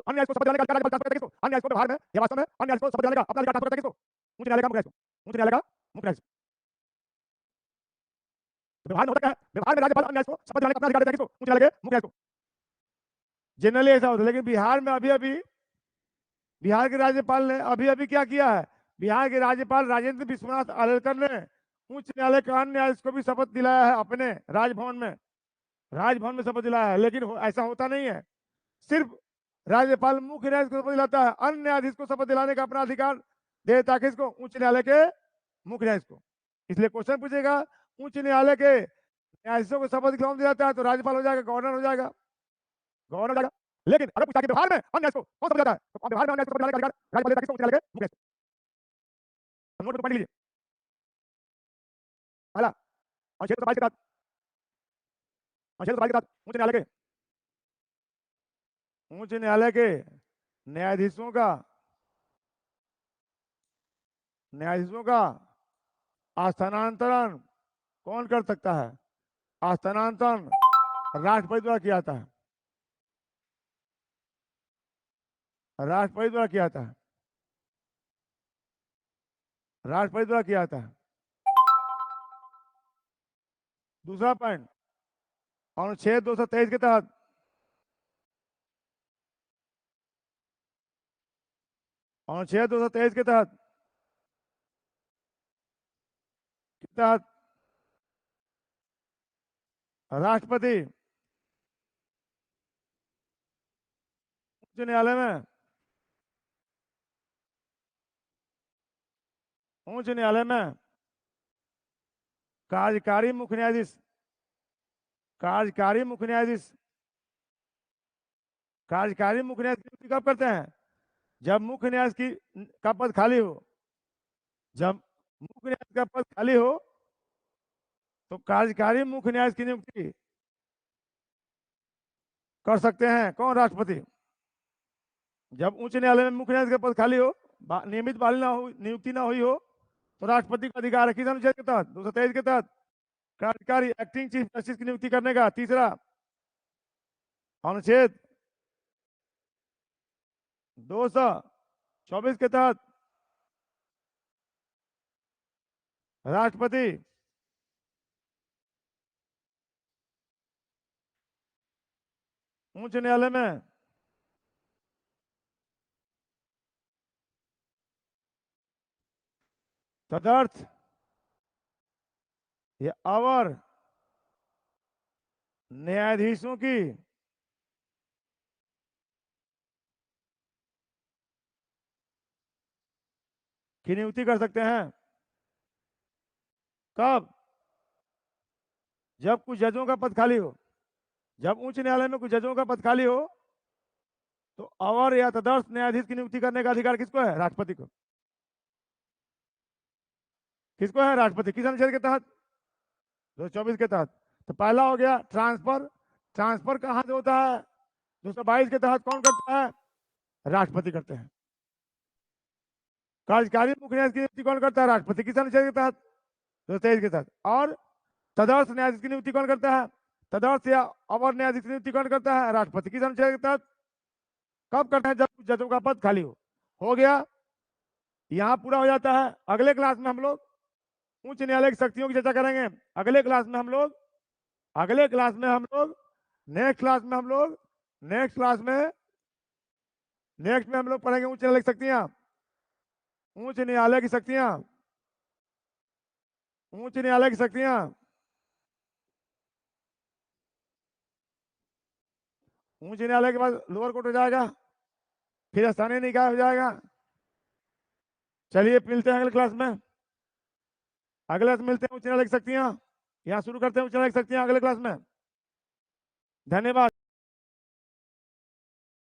अन्य न्यायाधीश को शपथ दिलाने का अधिकार राज्यपाल ट्रांसफर करता है किसको अन्य न्यायाधीश को व्यवहार में या वास्तव में अन्य न्यायाधीश को शपथ दिलाने का अपना अधिकार ट्रांसफर करता है किसको उच्च न्यायालय का मुख्य न्यायाधीश व्यवहार में होता क्या है व्यवहार में राज्यपाल अन्य न्यायाधीश को शपथ दिलाने का अपना अधिकार देता है किसको उच्च न्यायालय के मुख्य न्यायाधीश को जनरली ऐसा होता है लेकिन बिहार में अभी बिहार के राज्यपाल ने अभी क्या किया है बिहार के राज्यपाल राजेंद्र विश्वनाथ आर्लेकर ने उच्च न्यायालय के अन्य न्यायाधीश को भी शपथ दिलाया है अपने राजभवन में शपथ दिलाया है लेकिन ऐसा होता नहीं है सिर्फ राज्यपाल मुख्य न्यायाधीश को शपथ दिलाता है अन्य न्यायाधीश को शपथ दिलाने का अपना अधिकार देता है किसको उच्च न्यायालय के मुख्य न्यायाधीश को इसलिए क्वेश्चन पूछेगा उच्च न्यायालय के न्यायाधीशों को शपथ कौन दिलाता है तो राज्यपाल हो जाएगा गवर्नर हो जाएगा लेकिन अगर पूछा कि व्यवहार में अन्य को कौन समझ जाता है तो व्यवहार में अन्य को समझाने का अधिकार राज्यपाल देता है किसको उच्च न्यायालय के मुख्य न्यायाधीश को नोट पढ़ लीजिए पहला और 622 के तहत उच्च न्यायालय के न्यायाधीशों का स्थानांतरण कौन कर सकता है स्थानांतरण राष्ट्रपति द्वारा किया जाता है राष्ट्रपति द्वारा किया जाता है दूसरा पॉइंट अनुच्छेद 223 के तहत अनुच्छेद 223 के तहत राष्ट्रपति उच्च न्यायालय में कार्यकारी मुख्य न्यायाधीश कार्यकारी मुख्य न्यायाधीश कार्यकारी मुख्य न्यायाधीश की नियुक्ति कब करते हैं? जब मुख्य न्यायाधीश की का पद खाली हो। जब मुख्य न्यायाधीश का पद खाली हो तो कार्यकारी मुख्य न्यायाधीश की नियुक्ति कर सकते हैं कौन? राष्ट्रपति। जब उच्च न्यायालय में मुख्य न्यायाधीश का पद खाली हो, नियमित बहाली ना हो, नियुक्ति ना हुई हो, तो राष्ट्रपति का अधिकार है किस अनुच्छेद के तहत? 223 के तहत कार्यकारी एक्टिंग चीफ जस्टिस की नियुक्ति करने का। तीसरा अनुच्छेद 224 के तहत राष्ट्रपति उच्च न्यायालय में तदर्थ या अवर न्यायाधीशों की नियुक्ति कर सकते हैं। कब? जब कुछ जजों का पद खाली हो। जब उच्च न्यायालय में कुछ जजों का पद खाली हो तो अवर या तदर्थ न्यायाधीश की नियुक्ति करने का अधिकार किसको है? राष्ट्रपति को। किसको है? राष्ट्रपति। किस अनुच्छेद के तहत? 224 के तहत। तो पहला हो गया ट्रांसफर। ट्रांसफर कहां से होता है? 222 के तहत कौन करता है? राष्ट्रपति करते हैं। कार्यकारी मुख्य न्यायाधीश की नियुक्ति कौन करता है? राष्ट्रपति। किस अनुच्छेद के तहत? 223 के तहत। और तदर्थ न्यायाधीश की नियुक्ति कौन करता है? तदर्थ या अवर न्यायाधीश की नियुक्ति कौन करता है? राष्ट्रपति। किस अनुच्छेद के तहत? कब करते हैं? जब जजों का पद खाली हो गया। यहां पूरा हो जाता है। अगले क्लास में हम लोग उच्च न्यायालय की शक्तियों की चर्चा करेंगे। अगले क्लास में हम लोग नेक्स्ट में हम लोग पढ़ेंगे उच्च न्यायालय की शक्तियां। उच्च न्यायालय की शक्तियां उच्च न्यायालय की शक्तियां उच्च न्यायालय के बाद लोअर कोर्ट हो जाएगा, फिर स्थानीय निकाय हो जाएगा। चलिए मिलते हैं अगले क्लास में। अगले क्लास में मिलते हैं उच्च न्यायालय की शक्तियां। यहाँ शुरू करते हैं उच्च न्यायालय की शक्तियां अगले क्लास में। धन्यवाद।